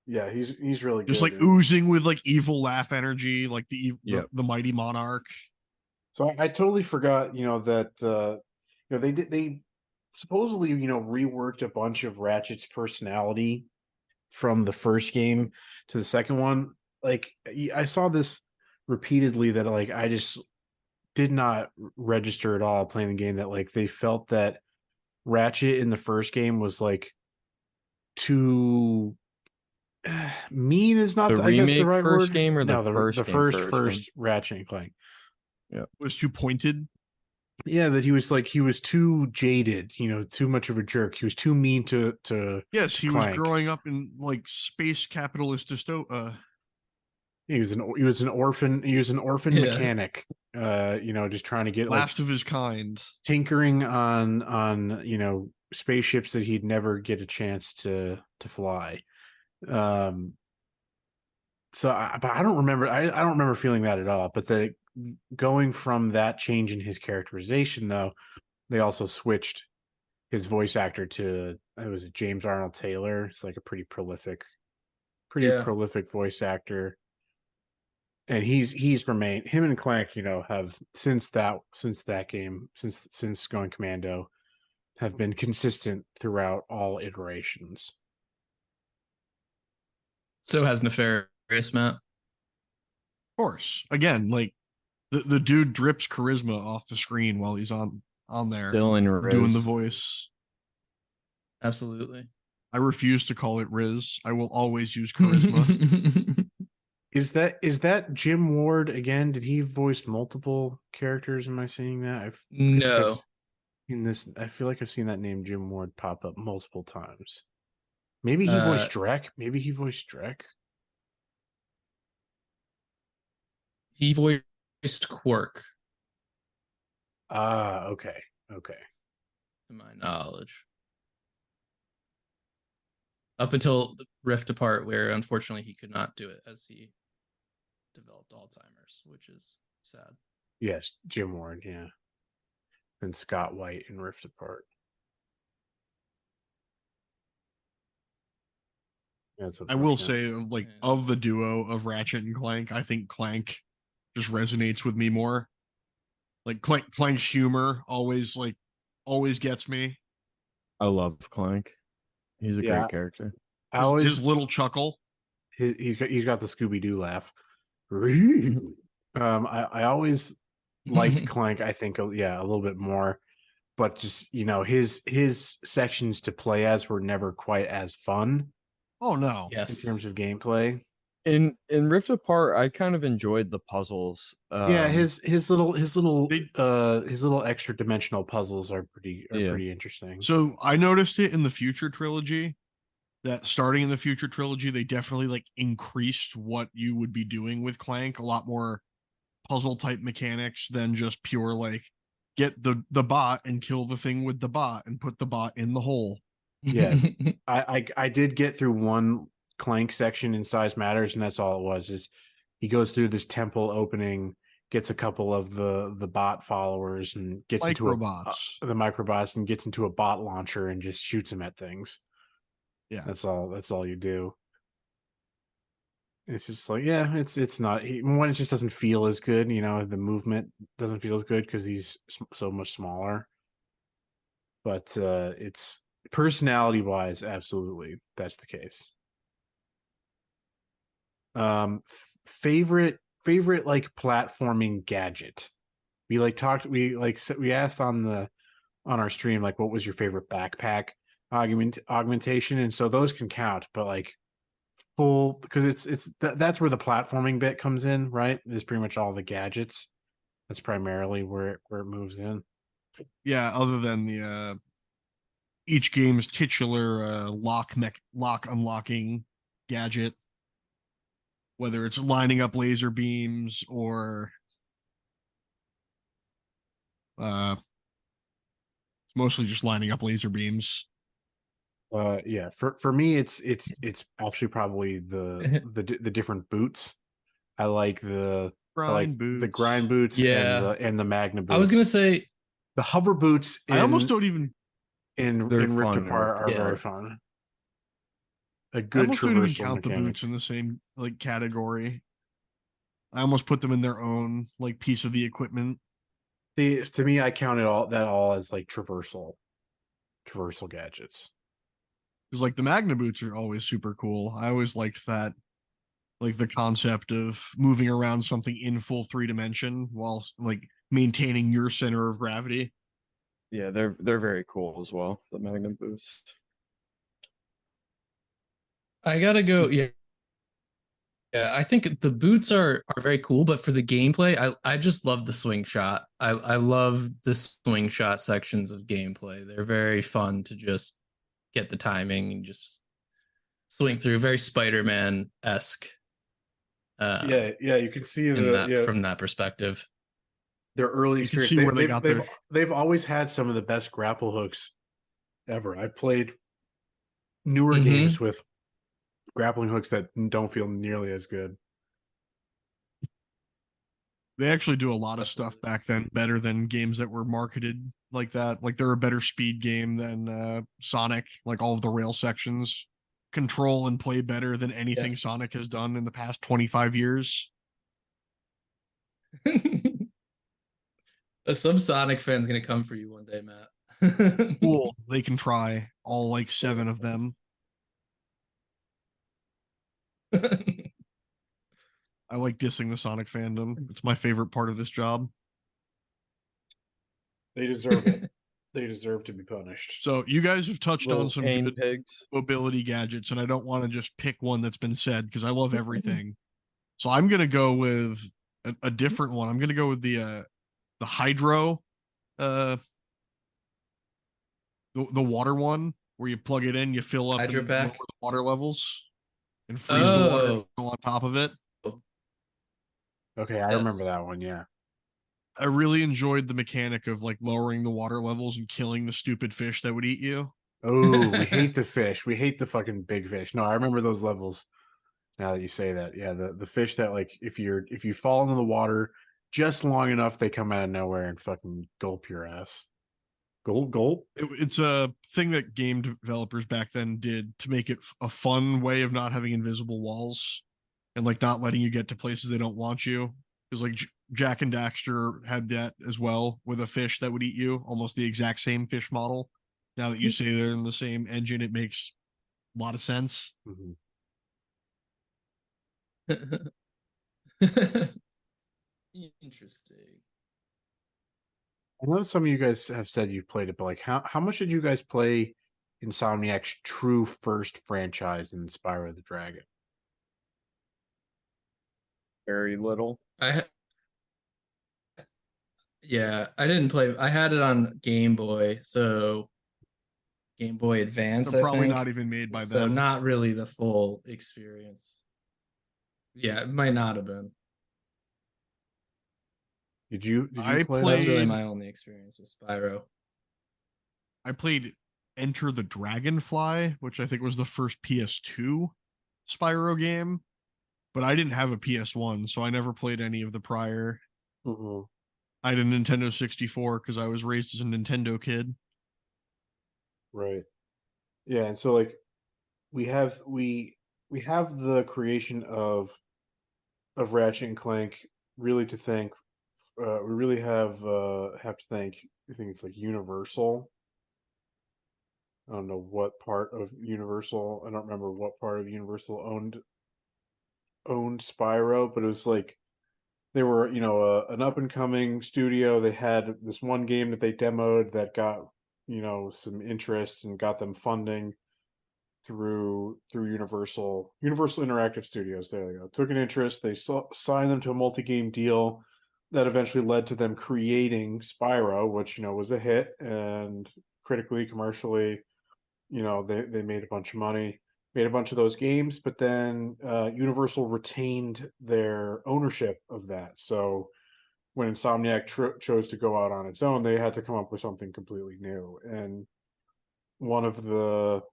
Yeah, he's really just good, like oozing with like evil laugh energy, like the mighty monarch. So I totally forgot, you know, that you know they supposedly, you know, reworked a bunch of Ratchet's personality from the first game to the second one. Like I saw this repeatedly that like I just did not register at all playing the game, that like they felt that Ratchet in the first game was like too Mean is not, The I guess, the remake right first word. game or the No, first the game first Ratchet and Clank. Was too pointed. Yeah, that he was too jaded, too much of a jerk. He was too mean to Yes, to he was Clank. growing up in like space capitalist He was an orphan. He was an orphan mechanic. Just trying to get last of his kind, tinkering on spaceships that he'd never get a chance to fly. But I don't remember. I don't remember feeling that at all. But the going from that change in his characterization, though, they also switched his voice actor to, it was James Arnold Taylor. It's like a pretty prolific voice actor. And he's remained, him and Clank, have since Going Commando, have been consistent throughout all iterations. So has Nefarious, Matt. of course. Again, like the dude drips charisma off the screen while he's on there Dylan doing Riz. the voice. Absolutely. I refuse to call it Riz. I will always use charisma. Is that Jim Ward again? Did he voice multiple characters? Am I seeing that? No. I feel like I've seen that name Jim Ward pop up multiple times. Maybe he voiced Drek. He voiced Quark. Okay. To my knowledge. Up until the Rift Apart, where unfortunately he could not do it as he developed Alzheimer's, which is sad. Yes, Jim Ward, yeah. And Scott White in Rift Apart. I will say, like, of the duo of Ratchet and Clank, I think Clank just resonates with me more. Like Clank's humor always gets me. I love Clank. He's a great character. His little chuckle. He's got the Scooby-Doo laugh. I always liked Clank, I think, a little bit more, but just his sections to play as were never quite as fun. Oh no! Yes, in terms of gameplay. In Rift Apart, I kind of enjoyed the puzzles. His little extra dimensional puzzles are pretty interesting. So I noticed it in the Future trilogy. That starting in the Future trilogy, they definitely like increased what you would be doing with Clank. A lot more puzzle type mechanics than just pure like get the bot and kill the thing with the bot and put the bot in the hole. Yeah, I did get through one Clank section in Size Matters, and that's all it was. Is he goes through this temple opening, gets a couple of the bot followers, and gets into the microbots, and gets into a bot launcher and just shoots them at things. Yeah, that's all you do. It's just like, it's not, one, it just doesn't feel as good. The movement doesn't feel as good because he's so much smaller. But it's personality wise, absolutely, that's the case. Favorite like platforming gadget. We asked on our stream, like, what was your favorite backpack augmentation, and so those can count, but like full, because that's where the platforming bit comes in, right? Is pretty much all the gadgets. That's primarily where it moves in. Yeah, other than the each game's titular lock unlocking gadget, whether it's lining up laser beams or it's mostly just lining up laser beams. For me, it's actually probably the different boots. I like the grind boots, and the Magna boots. I was gonna say the hover boots. I almost don't even in Rift Apart are very fun. A good I almost don't even traversal count mechanic. the boots in the same like category. I almost put them in their own like piece of the equipment. To me, I count it all as like traversal gadgets. Because like the Magna boots are always super cool. I always liked that, like the concept of moving around something in full 3D while like maintaining your center of gravity. Yeah, they're very cool as well, the Magnum boost. I gotta go. Yeah, yeah. I think the boots are very cool, but for the gameplay, I just love the swing shot. I love the swing shot sections of gameplay. They're very fun to just get the timing and just swing through. Very Spider-Man esque. Yeah, you can see In the that yeah from that perspective. their early You can experience. see where they got their. They've always had some of the best grapple hooks ever. I've played newer games with grappling hooks that don't feel nearly as good. They actually do a lot of stuff back then better than games that were marketed like that. Like they're a better speed game than Sonic. Like all of the rail sections control and play better than anything Yes. Sonic has done in the past 25 years. Some Sonic fan's gonna come for you one day, Matt. Cool. They can try all like 7 of them. I like dissing the Sonic fandom. It's my favorite part of this job. They deserve it. They deserve to be punished. So you guys have touched Little on some cane good pigs. mobility gadgets, and I don't want to just pick one that's been said because I love everything. So I'm gonna go with a different one. I'm gonna go with the hydro, uh, the water one where you plug it in, you fill up Hydro and lower pack. the water levels and freeze the water Oh, on top of it. Okay, I remember yes. that one. Yeah. I really enjoyed the mechanic of like lowering the water levels and killing the stupid fish that would eat you. Oh, we hate the fish. We hate the fucking big fish. No, I remember those levels. Now that you say that, yeah, the fish that like if you fall into the water just long enough, they come out of nowhere and fucking gulp your ass. Gulp. It's a thing that game developers back then did to make it a fun way of not having invisible walls and like not letting you get to places they don't want you. Because like Jack and Daxter had that as well with a fish that would eat you, almost the exact same fish model. Now that you say they're in the same engine, it makes a lot of sense. Mm-hmm. Interesting. I know some of you guys have said you've played it, but like how much did you guys play Insomniac's true first franchise in Spyro the Dragon? Very little. Yeah, I didn't play. I had it on Game Boy, so Game Boy Advance, They're I probably think. not even made by So them. not really the full experience. Yeah, it might not have been. Did you I play That's really played- my only experience with Spyro. I played Enter the Dragonfly, which I think was the first PS2 Spyro game, but I didn't have a PS1, so I never played any of the prior. Mm-hmm. I had a Nintendo 64 because I was raised as a Nintendo kid. Right. Yeah, and so like we have the creation of Ratchet and Clank really to thank. We really have to thank. I think it's like Universal. I don't know what part of Universal. I don't remember what part of Universal owned Spyro, but it was like they were an up and coming studio. They had this one game that they demoed that got some interest and got them funding through Universal Interactive Studios. There they go. Took an interest. They signed them to a multi-game deal that eventually led to them creating Spyro, which was a hit and critically, commercially. They made a bunch of money, made a bunch of those games, but then Universal retained their ownership of that. So when Insomniac chose to go out on its own, they had to come up with something completely new. And one of the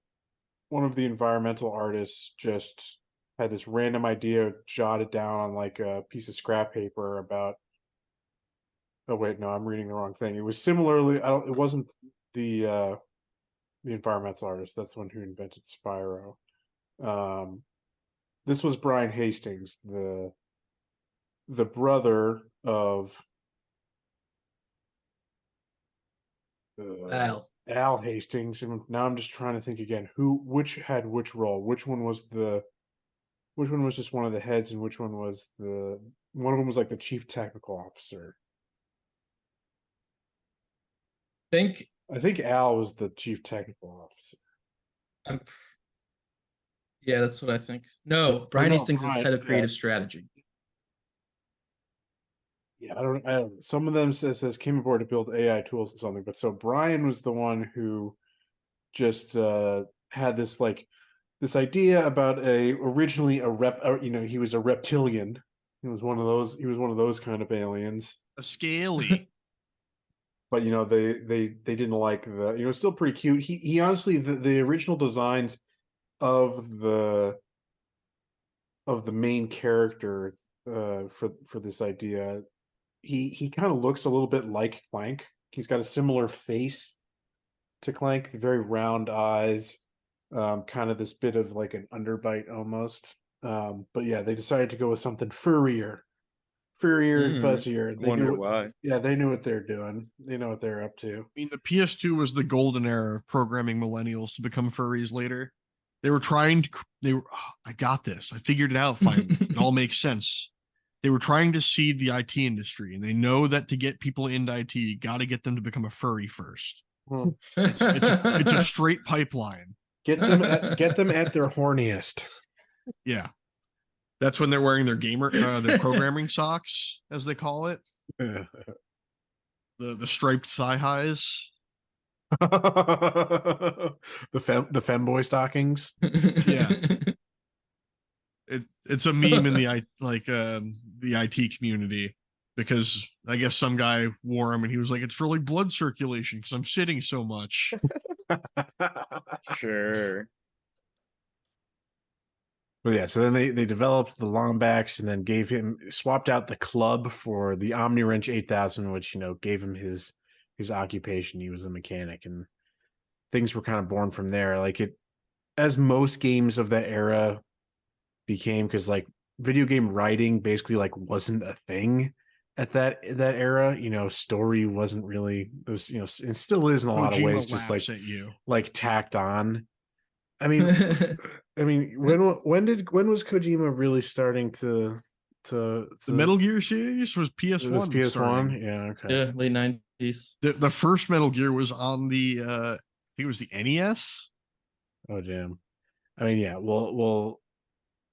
environmental artists just had this random idea jotted down on like a piece of scrap paper about. Oh wait, no, I'm reading the wrong thing. It was similarly. It wasn't the environmental artist. That's the one who invented Spyro. This was Brian Hastings, the brother of Al Hastings. And now I'm just trying to think again which had which role. Which one was just one of the heads, and which one was one of them was like the chief technical officer. I think Al was the chief technical officer. Yeah, that's what I think. No, Or Brian no, Hastings is Brian, head of yeah. creative strategy. Yeah, I don't. Some of them says came aboard to build AI tools and something, but so Brian was the one who just had this idea about originally a he was a reptilian. He was one of those. He was one of those kind of aliens. A scaly. But they didn't like still pretty cute. He honestly the original designs of the main character for this idea, he kind of looks a little bit like Clank. He's got a similar face to Clank, very round eyes, kind of this bit of like an underbite almost. But yeah, they decided to go with something furrier and fuzzier. Wonder why. Yeah, they knew what they're doing. They know what they're up to. I mean, the PS2 was the golden era of programming millennials to become furries later. They were trying to, I got this. I figured it out finally. It all makes sense. They were trying to seed the IT industry, and they know that to get people into IT, you got to get them to become a furry first. It's a straight pipeline. Get them at their horniest. Yeah. That's when they're wearing their their programming socks, as they call it. The striped thigh highs. the femboy stockings. Yeah. It's a meme in the IT community, because I guess some guy wore them and he was like, it's for like blood circulation because I'm sitting so much. Sure. But yeah, so then they developed the Lombax and then swapped out the club for the OmniWrench 8000, which gave him his occupation. He was a mechanic, and things were kind of born from there. Like as most games of that era became, because like video game writing basically like wasn't a thing at that era. Story wasn't really those, and still is in a lot of ways just like tacked on. I mean, when was Kojima really starting to the Metal Gear series was PS1. It was PS1, yeah, okay, yeah, late 90s. The first Metal Gear was on the I think it was the NES. Oh damn! I mean, yeah, well,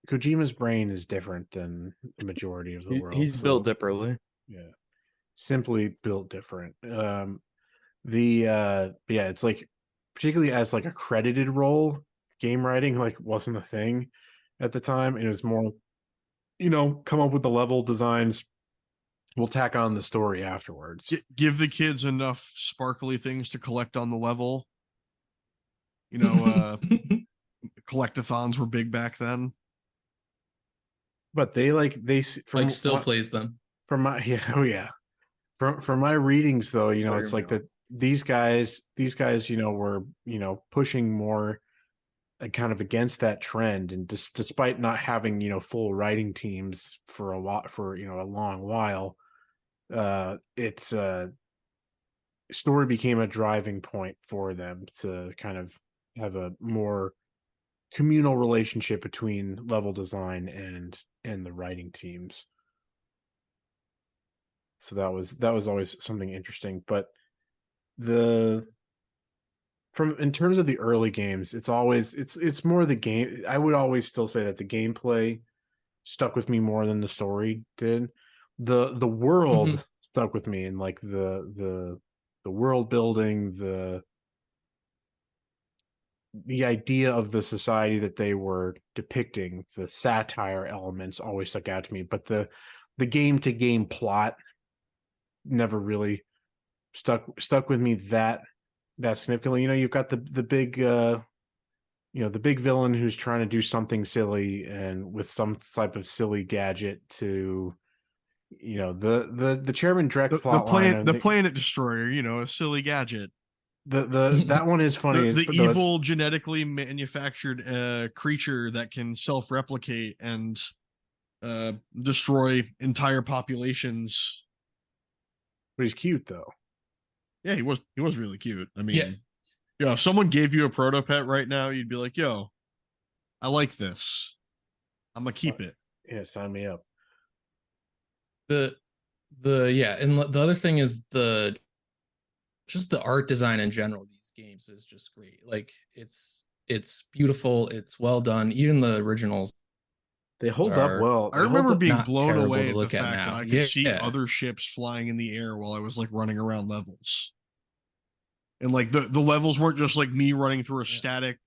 Kojima's brain is different than the majority of the world. He's built differently. Yeah, simply built different. Yeah, it's like particularly as like a credited role. Game writing like wasn't a thing at the time. It was more, come up with the level designs. We'll tack on the story afterwards. Give the kids enough sparkly things to collect on the level. Collectathons were big back then. But still plays them. From my From my readings though, it's like that these guys, were, pushing more kind of against that trend, and despite not having full writing teams for a long while, it's story became a driving point for them to kind of have a more communal relationship between level design and the writing teams. So that was always something interesting. But in terms of the early games, it's more the game. I would always still say that the gameplay stuck with me more than the story did. The world stuck with me, and like the world building, the idea of the society that they were depicting, the satire elements always stuck out to me. But the game to game plot never really stuck with me that significantly. You've got the big the big villain who's trying to do something silly and with some type of silly gadget to the Chairman Drek plot line, the planet destroyer, a silly gadget. That one is funny. The evil genetically manufactured creature that can self-replicate and destroy entire populations. But he's cute though. Yeah, he was really cute. I mean, if someone gave you a proto pet right now, you'd be like, yo, I like this. I'm gonna keep it. Yeah, sign me up. And the other thing is just the art design in general. These games is just great. Like it's It's beautiful. It's well done. Even the originals They hold up are well. I remember being not blown terrible away to at the look at fact that now. I could see Yeah. other ships flying in the air while I was like running around levels. And like the levels weren't just like me running through a static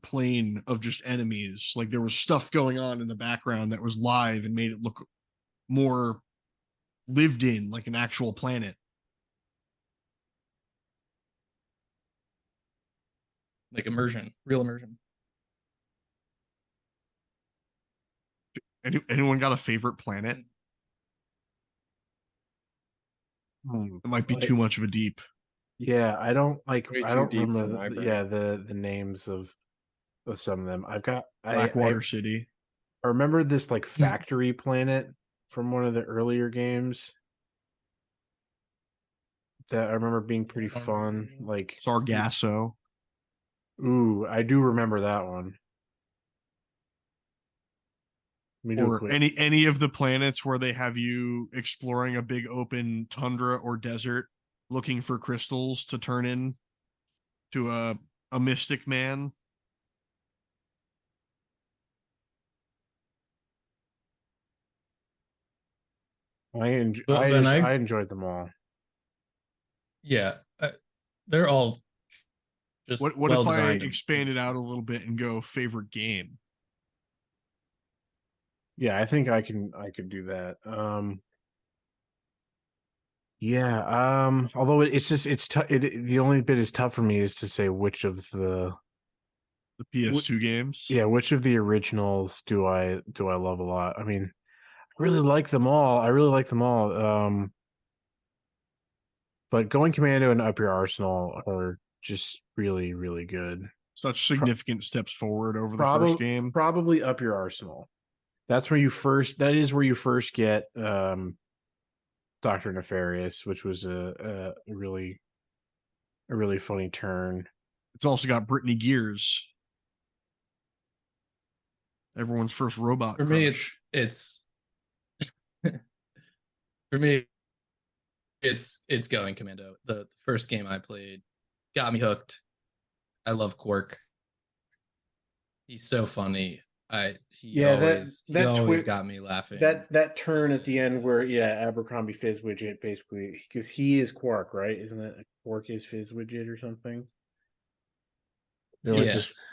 plane of just enemies. Like there was stuff going on in the background that was live and made it look more lived in, like an actual planet. Like immersion, real immersion. Anyone got a favorite planet? It might be too much of a deep. Yeah, I don't like. Way I too don't deep for remember. my brain. Yeah, the names of some of them. I've got. Blackwater City. I remember this like Hmm. factory planet from one of the earlier games that I remember being pretty fun. Like Sargasso. Ooh, I do remember that one. Let me do a Or quick. any of the planets where they have you exploring a big open tundra or desert looking for crystals to turn in to a mystic man. Well, then I enjoyed them all. Yeah, they're all just What well if I designed. expand it out a little bit and go favorite game? Yeah, I think I could do that. Yeah, although it's just it's tough. The only bit is tough for me is to say which of the PS2 games. yeah, which of the originals do I love a lot? I mean, I really like them all. I really like them all. But Going Commando and Up Your Arsenal are just really, really good. Such significant steps forward over the first game. Probably Up Your Arsenal. That is where you first get Dr. Nefarious, which was a really funny turn. It's also got Brittany Gears. Everyone's first robot. For me, it's for me, it's Going Commando. The first game I played got me hooked. I love Quark. He's so funny. He always got me laughing. That turn at the end where Abercrombie Fizzwidget basically, because he is Quark, right? Isn't it Quark is Fizzwidget or something? Yes.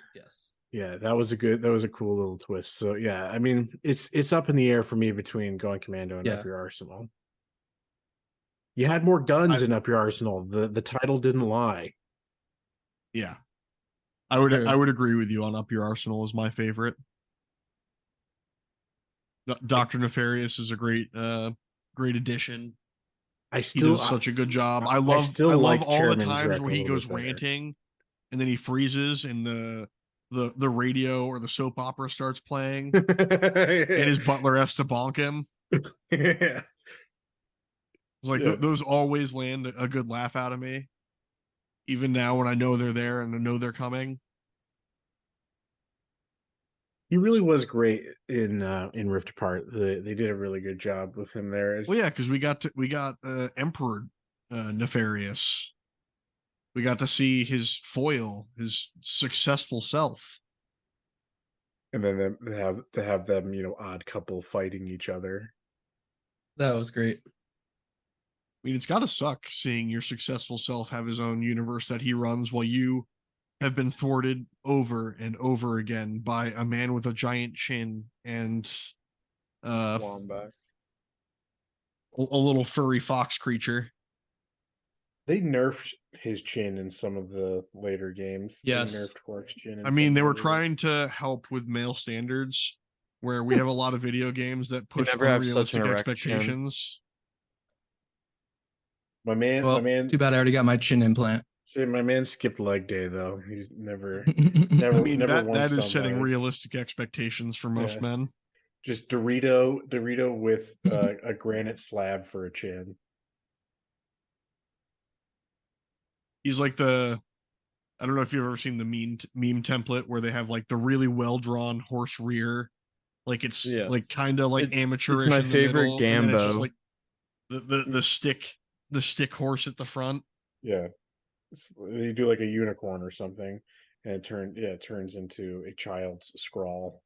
Yeah, that was a cool little twist. So yeah, I mean it's up in the air for me between Going Commando and Up Your Arsenal. You had more guns in Up Your Arsenal. The title didn't lie. Yeah. I would agree with you on Up Your Arsenal is my favorite. Dr. Nefarious is a great addition. He does such a good job. I love all the times where he goes ranting and then he freezes and the radio or the soap opera starts playing and his butler has to bonk him. Yeah. It's like those always land a good laugh out of me. Even now when I know they're there and I know they're coming. He really was great in Rift Apart. They did a really good job with him there. Well, yeah, because we got Emperor Nefarious. We got to see his foil, his successful self, and then to have them, odd couple fighting each other. That was great. I mean, it's got to suck seeing your successful self have his own universe that he runs while you have been thwarted over and over again by a man with a giant chin and a little furry fox creature. They nerfed his chin in some of the later games. Yes. They nerfed Quark's chin. I mean, they were trying to help with male standards where we have a lot of video games that push unrealistic expectations. My man. Too bad I already got my chin implant. See, my man skipped leg day though. He's never. I mean, that is setting realistic expectations for most men. Just Dorito with a granite slab for a chin. He's like I don't know if you've ever seen the meme template where they have like the really well drawn horse rear, like it's like kind of like amateurish. It's my in the favorite middle, Gambo. And then it's just like the stick horse at the front. Yeah, they do like a unicorn or something, and it turns into a child's scrawl.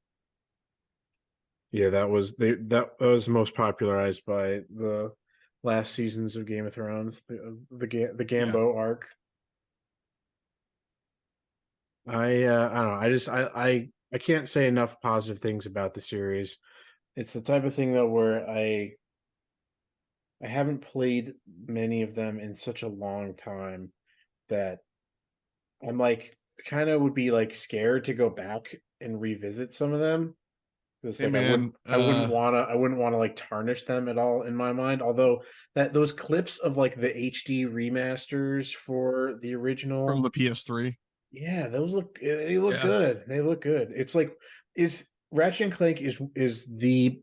Yeah, that was most popularized by the last seasons of Game of Thrones, the Gambo arc. I don't know. I can't say enough positive things about the series. It's the type of thing though where I haven't played many of them in such a long time that I'm like kind of would be like scared to go back and revisit some of them. It's Hey like man, I wouldn't wanna like tarnish them at all in my mind. Although those clips of like the HD remasters for the from original, the PS3. yeah, they look good. They look good. It's like it's Ratchet and Clank is the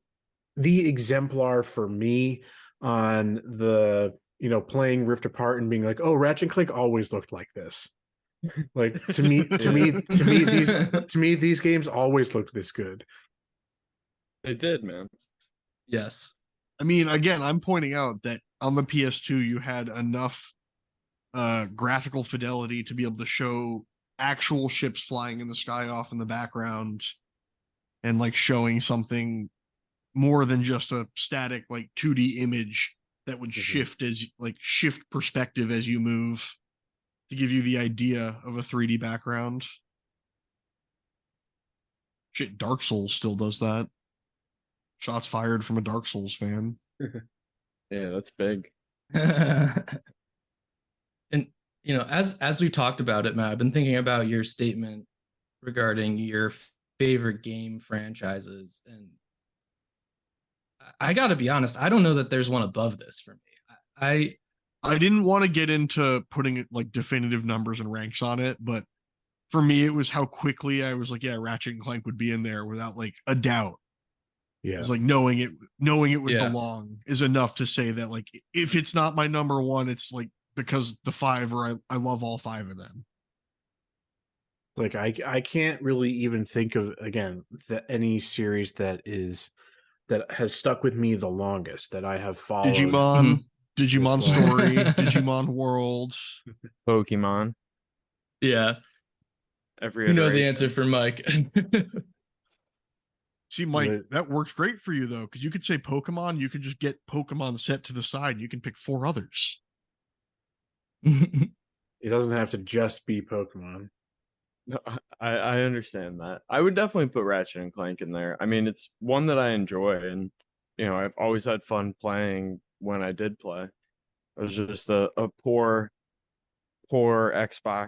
exemplar for me on the playing Rift Apart and being like, oh, Ratchet and Clank always looked like this. Like to me these games always looked this good. They did, man. Yes. I mean, again, I'm pointing out that on the PS2 you had enough graphical fidelity to be able to show actual ships flying in the sky off in the background and like showing something more than just a static like 2D image that would shift perspective as you move to give you the idea of a 3D background. Shit, Dark Souls still does that. Shots fired from a Dark Souls fan. Yeah, that's big. And as we talked about it, Matt, I've been thinking about your statement regarding your favorite game franchises, and I got to be honest, I don't know that there's one above this for me. I didn't want to get into putting like definitive numbers and ranks on it, but for me, it was how quickly I was like, yeah, Ratchet and Clank would be in there without like a doubt. Yeah, it's like knowing it would belong is enough to say that like if it's not my number one, it's like because the five or I love all five of them. Like I can't really even think of any series that has stuck with me the longest that I have followed. Digimon Story, Digimon World, Pokemon. Yeah. Every you know the answer for Mike. See, Mike, that works great for you though, because you could say Pokemon, you could just get Pokemon set to the side, and you can pick 4 others. It doesn't have to just be Pokemon. No, I understand that. I would definitely put Ratchet and Clank in there. I mean, it's one that I enjoy, and I've always had fun playing when I did play. I was just a poor Xbox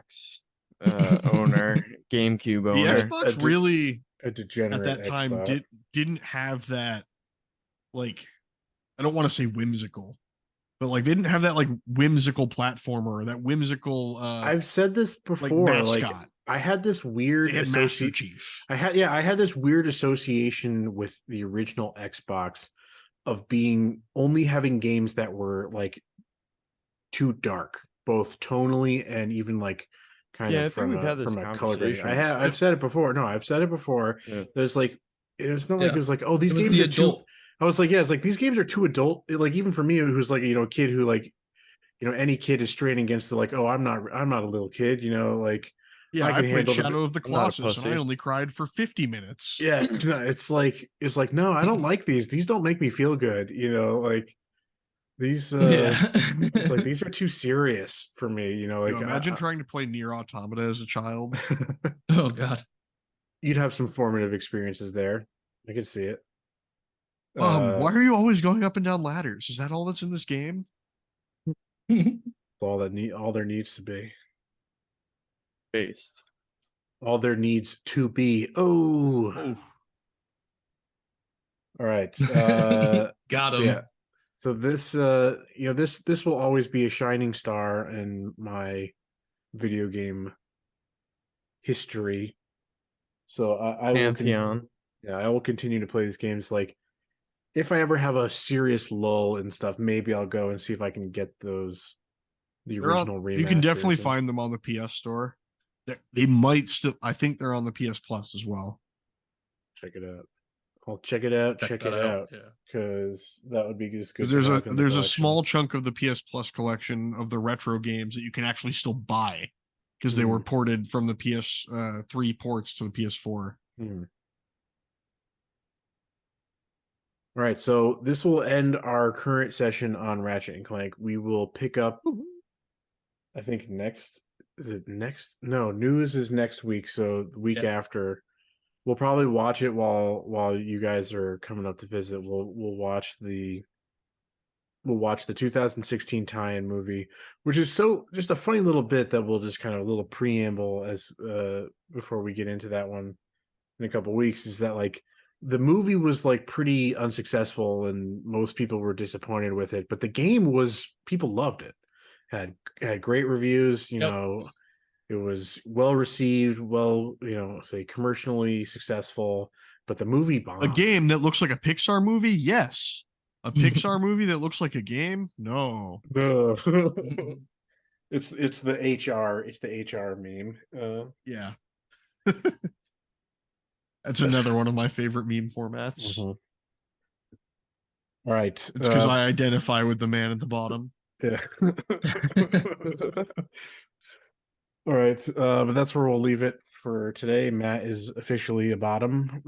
owner, GameCube owner. The Xbox really a degenerate at that time didn't have that, like, I don't want to say whimsical, but like they didn't have that like whimsical platformer, that whimsical I've said this before, like mascot. I had this weird Master Chief. I had this weird association with the original Xbox of only having games that were like too dark, both tonally and even like kind of from a color grading. I've said it before. No, I've said it before. Yeah. There's like it's not like it was like, oh, these games are too. I was like, yeah, it's like these games are too adult. Like even for me, who's like a kid who like any kid is straining against the like, oh, I'm not a little kid, like. Yeah, I played Shadow of the Colossus and I only cried for 50 minutes. Yeah, it's like no, I don't like these. These don't make me feel good. Like these. It's like these are too serious for me. Like imagine trying to play Nier Automata as a child. Oh God, you'd have some formative experiences there. I could see it. Why are you always going up and down ladders? Is that all that's in this game? all there needs to be. Based. All there needs to be. Oh. All right. Got him. So, yeah. So this this will always be a shining star in my video game history. So I will continue to play these games. Like if I ever have a serious lull and stuff, maybe I'll go and see if I can get the original remasters. You can definitely find them on the PS Store. They might still. I think they're on the PS Plus as well. Check it out. I'll check it out. Check it out. Because that would be just good. There's a small chunk of the PS Plus collection of the retro games that you can actually still buy. because they were ported from the PS3 ports to the PS4. All right, so this will end our current session on Ratchet and Clank. We will pick up, I think next. Is it next? No, news is next week. So the week after, we'll probably watch it while you guys are coming up to visit. We'll watch the 2016 tie-in movie, which is just a funny little bit that we'll just kind of a little preamble as before we get into that one in a couple weeks. Is that like the movie was like pretty unsuccessful and most people were disappointed with it, but the game people loved it. Had great reviews, you know, it was well received, say commercially successful, but the movie bombed. A game that looks like a Pixar movie? Yes. A Pixar movie that looks like a game? No. It's the HR meme. Yeah. That's another one of my favorite meme formats. All right. It's because I identify with the man at the bottom. Yeah. All right. But that's where we'll leave it for today. Matt is officially a bottom.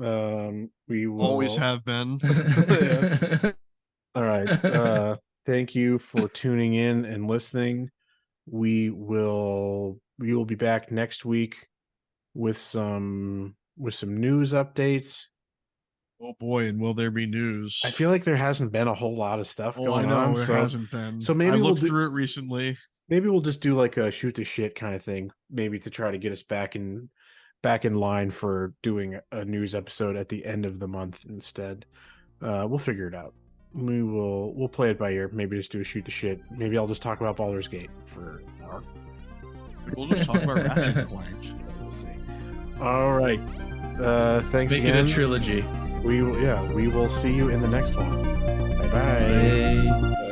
We will always have been. All right. Thank you for tuning in and listening. We will be back next week with some news updates. Oh boy, and will there be news? I feel like there hasn't been a whole lot of stuff going on. There hasn't been. So maybe I looked through it recently. Maybe we'll just do like a shoot the shit kind of thing, maybe to try to get us back in line for doing a news episode at the end of the month instead. We'll figure it out. We'll play it by ear. Maybe just do a shoot the shit. Maybe I'll just talk about Baldur's Gate for an hour. We'll just talk about Ratchet and Clank. We'll see. All right. Thanks again. Make it a trilogy. We will see you in the next one. Bye-bye. Bye.